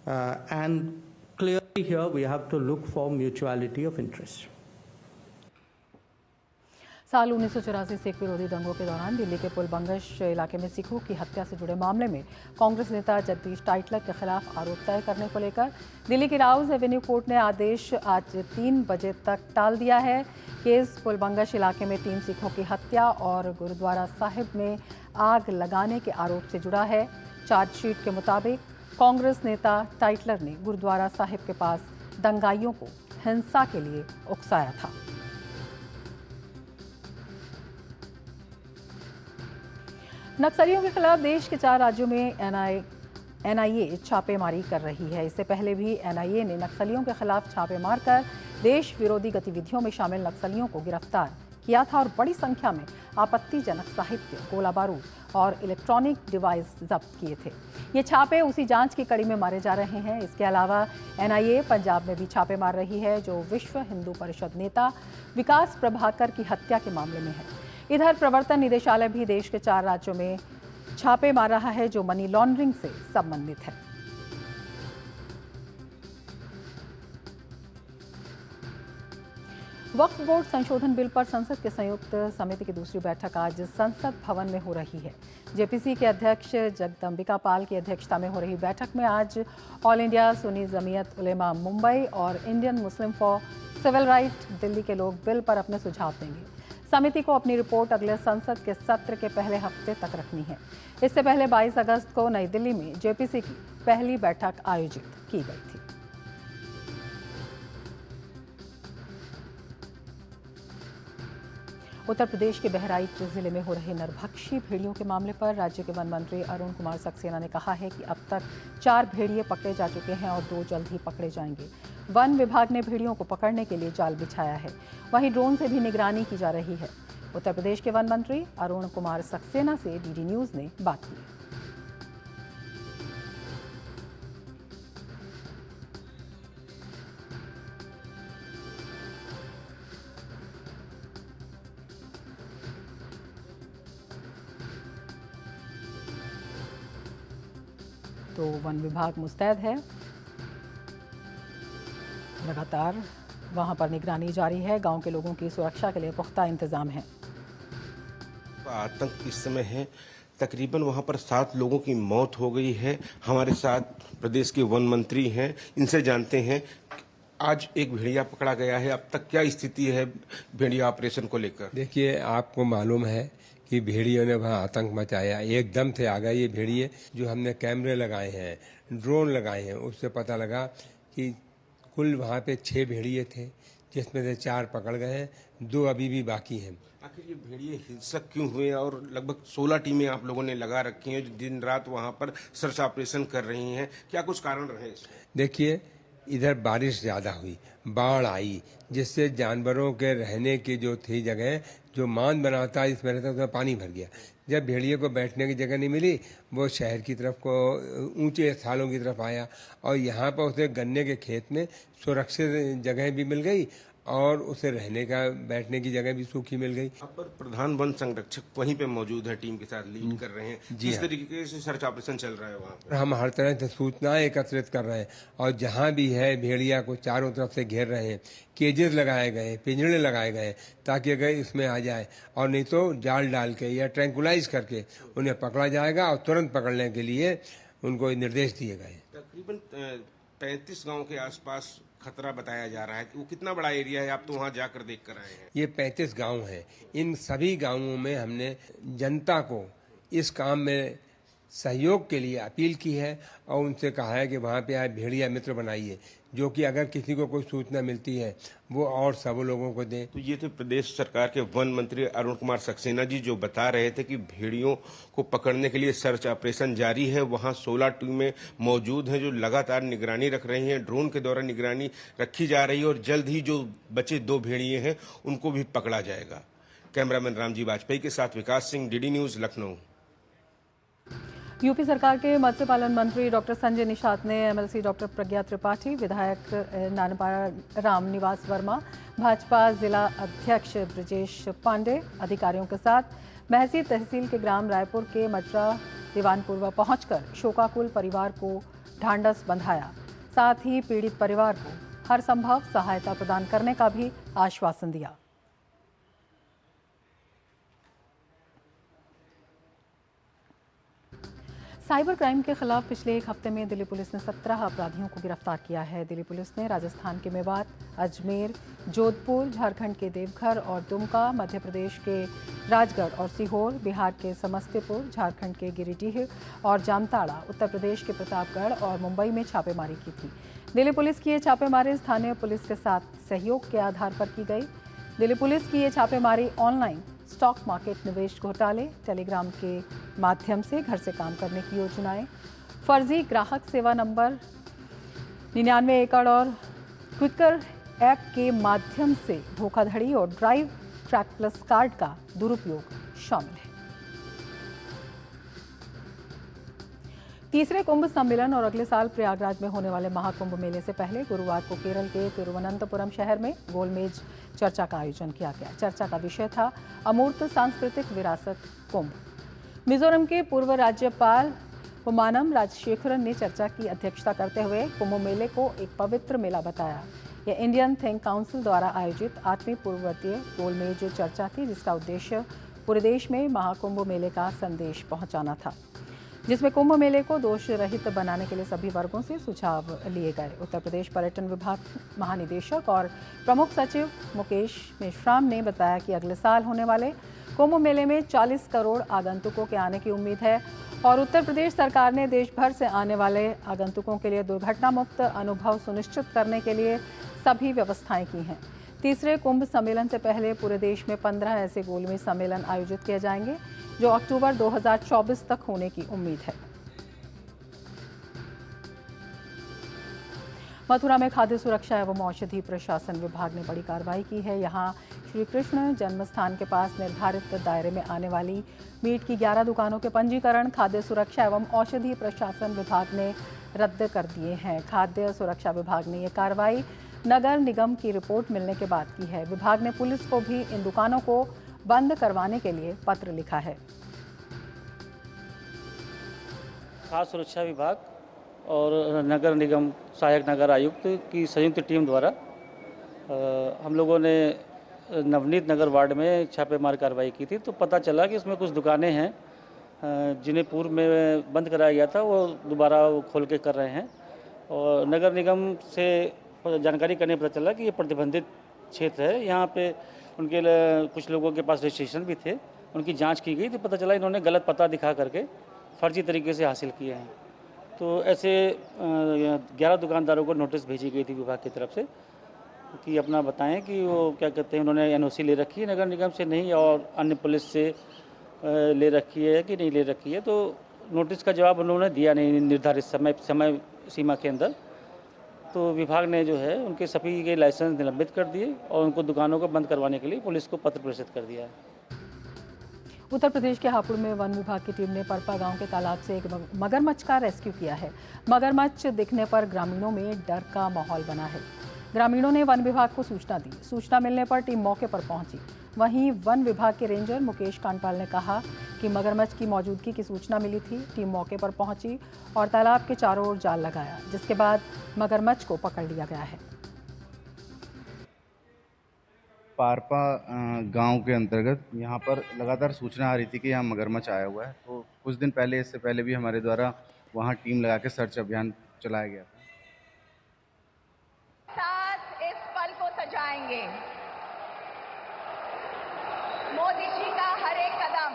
And clearly here we have to look for mutuality of interest. साल 1984 सिख विरोधी दंगों के दौरान दिल्ली के पुलबंगश इलाके में सिखों की हत्या से जुड़े मामले में कांग्रेस नेता जगदीश टाइटलर के खिलाफ आरोप तय करने को लेकर दिल्ली की राउज एवेन्यू कोर्ट ने आदेश आज 3 बजे तक टाल दिया है। केस पुलबंगश इलाके में 3 सिखों की हत्या और गुरुद्वारा साहिब में आग लगाने के आरोप से जुड़ा है। चार्जशीट के मुताबिक कांग्रेस नेता टाइटलर ने गुरुद्वारा साहिब के पास दंगाइयों को हिंसा के लिए उकसाया था। नक्सलियों के खिलाफ देश के 4 राज्यों में एनआईए छापेमारी कर रही है। इससे पहले भी एनआईए ने नक्सलियों के खिलाफ छापे मारकर देश विरोधी गतिविधियों में शामिल नक्सलियों को गिरफ्तार किया था और बड़ी संख्या में आपत्तिजनक साहित्य, गोला बारूद और इलेक्ट्रॉनिक डिवाइस जब्त किए थे। ये छापे उसी जांच की कड़ी में मारे जा रहे हैं। इसके अलावा एनआईए पंजाब में भी छापे मार रही है, जो विश्व हिंदू परिषद नेता विकास प्रभाकर की हत्या के मामले में है। इधर प्रवर्तन निदेशालय भी देश के 4 राज्यों में छापे मार रहा है, जो मनी लॉन्ड्रिंग से संबंधित है। वक्फ बोर्ड संशोधन बिल पर संसद के संयुक्त समिति की दूसरी बैठक आज संसद भवन में हो रही है। जेपीसी के अध्यक्ष जगदम्बिका पाल की अध्यक्षता में हो रही बैठक में आज ऑल इंडिया सुन्नी जमीयत उलेमा मुंबई और Indian Muslim for civil right Delhi के लोग बिल पर अपने सुझाव देंगे। समिति को अपनी रिपोर्ट अगले संसद के सत्र के पहले हफ्ते तक रखनी है। इससे पहले 22 अगस्त को नई दिल्ली में जेपीसी की पहली बैठक आयोजित की गई थी। उत्तर प्रदेश के बहराइच जिले में हो रहे नरभक्षी भेड़ियों के मामले पर राज्य के वन मंत्री अरुण कुमार सक्सेना ने कहा है कि अब तक 4 भेड़िए पकड़े जा चुके हैं और 2 जल्द ही पकड़े जाएंगे। वन विभाग ने भेड़ियों को पकड़ने के लिए जाल बिछाया है, वहीं ड्रोन से भी निगरानी की जा रही है। उत्तर प्रदेश के वन मंत्री अरुण कुमार सक्सेना से डीडी न्यूज ने बात की। तो वन विभाग मुस्तैद है, लगातार वहां पर निगरानी जारी है। गांव के लोगों की सुरक्षा के लिए पुख्ता इंतजाम है। आतंक इस समय है, तकरीबन वहां पर 7 लोगों की मौत हो गई है। हमारे साथ प्रदेश के वन मंत्री हैं, इनसे जानते हैं आज एक भेड़िया पकड़ा गया है, अब तक क्या स्थिति है भेड़िया ऑपरेशन को लेकर? देखिए, आपको मालूम है कि भेड़ियों ने वहाँ आतंक मचाया, एकदम से आ गए ये भेड़िए। जो हमने कैमरे लगाए हैं, ड्रोन लगाए हैं, उससे पता लगा कि कुल वहाँ पे 6 भेड़िए थे, जिसमें से 4 पकड़ गए हैं, 2 अभी भी बाकी हैं। आखिर ये भेड़िए हिंसक क्यों हुए और लगभग 16 टीमें आप लोगों ने लगा रखी हैं जो दिन रात वहाँ पर सर्च ऑपरेशन कर रही हैं, क्या कुछ कारण रहे? देखिए, इधर बारिश ज़्यादा हुई, बाढ़ आई, जिससे जानवरों के रहने की जो थी जगह, जो मान बनाता है इसमें रहता उसमें पानी भर गया। जब भेड़िए को बैठने की जगह नहीं मिली, वो शहर की तरफ को ऊंचे स्थानों की तरफ आया और यहाँ पर उसे गन्ने के खेत में सुरक्षित जगह भी मिल गई और उसे रहने का बैठने की जगह भी सूखी मिल गई। अब पर प्रधान वन संरक्षक वहीं पे मौजूद है, टीम के साथ लीड कर रहे हैं। किस तरीके से सर्च ऑपरेशन चल रहा है वहाँ पर? हम हर तरह से सूचनाएं एकत्रित कर रहे हैं और जहाँ भी है भेड़िया को चारों तरफ से घेर रहे हैं। केजेस लगाए गए, पिंजरे लगाए गए ताकि अगर इसमें आ जाए, और नहीं तो जाल डाल के या ट्रैंकुलाइज करके उन्हें पकड़ा जाएगा और तुरंत पकड़ने के लिए उनको निर्देश दिए गए। तकरीबन 35 गाँव के आसपास खतरा बताया जा रहा है। वो कितना बड़ा एरिया है? आप तो वहाँ जाकर देख कर आए हैं। ये 35 गांव हैं। इन सभी गांवों में हमने जनता को इस काम में सहयोग के लिए अपील की है और उनसे कहा है कि वहाँ पे आए भेड़िया मित्र बनाइए, जो कि अगर किसी को कोई सूचना मिलती है वो और सब लोगों को दें। तो ये थे प्रदेश सरकार के वन मंत्री अरुण कुमार सक्सेना जी, जो बता रहे थे कि भेड़ियों को पकड़ने के लिए सर्च ऑपरेशन जारी है। वहाँ 16 टीमें मौजूद हैं जो लगातार निगरानी रख रही हैं। ड्रोन के द्वारा निगरानी रखी जा रही है और जल्द ही जो बचे 2 भेड़िए हैं उनको भी पकड़ा जाएगा। कैमरामैन रामजी वाजपेयी के साथ Vikas Singh, DD news, Lucknow. UP सरकार के मत्स्य पालन मंत्री डॉक्टर संजय निषाद ने एमएलसी डॉक्टर प्रज्ञा त्रिपाठी, विधायक नानपाड़ा राम निवास वर्मा, भाजपा जिला अध्यक्ष ब्रजेश पांडे अधिकारियों के साथ महसी तहसील के ग्राम रायपुर के मजरा दीवानपुरवा पहुंचकर शोकाकुल परिवार को ढांढस बंधाया। साथ ही पीड़ित परिवार को हर संभव सहायता प्रदान करने का भी आश्वासन दिया। साइबर क्राइम के खिलाफ पिछले 1 हफ्ते में दिल्ली पुलिस ने 17 अपराधियों को गिरफ्तार किया है। दिल्ली पुलिस ने राजस्थान के मेवात, अजमेर, जोधपुर, झारखंड के देवघर और दुमका, मध्य प्रदेश के राजगढ़ और सीहोर, बिहार के समस्तीपुर, झारखंड के गिरिडीह और जामताड़ा, उत्तर प्रदेश के प्रतापगढ़ और मुंबई में छापेमारी की थी। दिल्ली पुलिस की ये छापेमारी स्थानीय पुलिस के साथ सहयोग के आधार पर की गई। दिल्ली पुलिस की ये छापेमारी ऑनलाइन स्टॉक मार्केट निवेश घोटाले, टेलीग्राम के माध्यम से घर से काम करने की योजनाएं, फर्जी ग्राहक सेवा नंबर 99 एकड़ और क्विकर ऐप के माध्यम से धोखाधड़ी और ड्राइव ट्रैक प्लस कार्ड का दुरुपयोग शामिल है। तीसरे कुंभ सम्मेलन और अगले साल प्रयागराज में होने वाले महाकुंभ मेले से पहले गुरुवार को केरल के तिरुवनंतपुरम शहर में गोलमेज चर्चा का आयोजन किया गया। चर्चा का विषय था अमूर्त सांस्कृतिक विरासत कुंभ। मिजोरम के पूर्व राज्यपाल पुमानम राजशेखरन ने चर्चा की अध्यक्षता करते हुए कुंभ मेले को एक पवित्र मेला बताया। यह इंडियन थिंक काउंसिल द्वारा आयोजित 8वीं पूर्ववर्तीय गोलमेज चर्चा थी, जिसका उद्देश्य पूरे देश में महाकुंभ मेले का संदेश पहुंचाना था, जिसमें कुंभ मेले को दोष रहित बनाने के लिए सभी वर्गों से सुझाव लिए गए। उत्तर प्रदेश पर्यटन विभाग महानिदेशक और प्रमुख सचिव मुकेश मेश्राम ने बताया कि अगले साल होने वाले कुंभ मेले में 40 करोड़ आगंतुकों के आने की उम्मीद है और उत्तर प्रदेश सरकार ने देश भर से आने वाले आगंतुकों के लिए दुर्घटना मुक्त अनुभव सुनिश्चित करने के लिए सभी व्यवस्थाएं की हैं। तीसरे कुंभ सम्मेलन से पहले पूरे देश में 15 ऐसे गोलमेज सम्मेलन आयोजित किए जाएंगे, जो अक्टूबर 2024 तक होने की उम्मीद है। मथुरा में खाद्य सुरक्षा एवं औषधि प्रशासन विभाग ने बड़ी कार्रवाई की है। यहां श्री कृष्ण जन्मस्थान के पास निर्धारित दायरे में आने वाली मीट की 11 दुकानों के पंजीकरण खाद्य सुरक्षा एवं औषधि प्रशासन विभाग ने रद्द कर दिए हैं। खाद्य सुरक्षा विभाग ने यह कार्रवाई नगर निगम की रिपोर्ट मिलने के बाद की है। विभाग ने पुलिस को भी इन दुकानों को बंद करवाने के लिए पत्र लिखा है। खाद्य सुरक्षा विभाग और नगर निगम सहायक नगर आयुक्त की संयुक्त टीम द्वारा हम लोगों ने नवनीत नगर वार्ड में छापेमार कार्रवाई की थी। तो पता चला कि इसमें कुछ दुकानें हैं जिन्हें पूर्व में बंद कराया गया था, वो दोबारा वो खोल के कर रहे हैं। और नगर निगम से जानकारी करने पता चला कि ये प्रतिबंधित क्षेत्र है। यहाँ पे उनके कुछ लोगों के पास रजिस्ट्रेशन भी थे, उनकी जांच की गई तो पता चला इन्होंने गलत पता दिखा करके फर्जी तरीके से हासिल किए हैं। तो ऐसे 11 दुकानदारों को नोटिस भेजी गई थी विभाग की तरफ से कि अपना बताएं कि वो क्या कहते हैं, उन्होंने एनओसी ले रखी है नगर निगम से नहीं और अन्य पुलिस से ले रखी है कि नहीं ले रखी है। तो नोटिस का जवाब उन्होंने दिया नहीं निर्धारित समय सीमा के अंदर। तो विभाग ने जो है उनके सभी के लाइसेंस निलंबित कर दिए और उनको दुकानों को बंद करवाने के लिए पुलिस को पत्र प्रेषित कर दिया है। उत्तर प्रदेश के हापुड़ में वन विभाग की टीम ने परपा गांव के तालाब से एक मगरमच्छ का रेस्क्यू किया है। मगरमच्छ दिखने पर ग्रामीणों में डर का माहौल बना है। ग्रामीणों ने वन विभाग को सूचना दी। सूचना मिलने पर टीम मौके पर पहुंची। वहीं वन विभाग के रेंजर मुकेश कांडपाल ने कहा कि मगरमच्छ की मौजूदगी की सूचना मिली थी। टीम मौके पर पहुंची और तालाब के चारों ओर जाल लगाया, जिसके बाद मगरमच्छ को पकड़ लिया गया है। पारपा गांव के अंतर्गत यहाँ पर लगातार सूचना आ रही थी कि यहाँ मगरमच्छ आया हुआ है। तो कुछ दिन पहले, इससे पहले भी हमारे द्वारा वहाँ टीम लगा के सर्च अभियान चलाया गया था। साथ इस पल को सजाएंगे। मोदी जी का हर एक कदम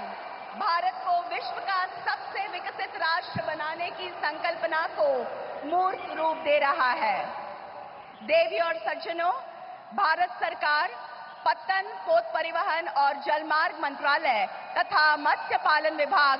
भारत को विश्व का सबसे विकसित राष्ट्र बनाने की संकल्पना को मूर्त रूप दे रहा है। देवी और सज्जनों, भारत सरकार पत्तन, पोत परिवहन और जलमार्ग मंत्रालय तथा मत्स्य पालन विभाग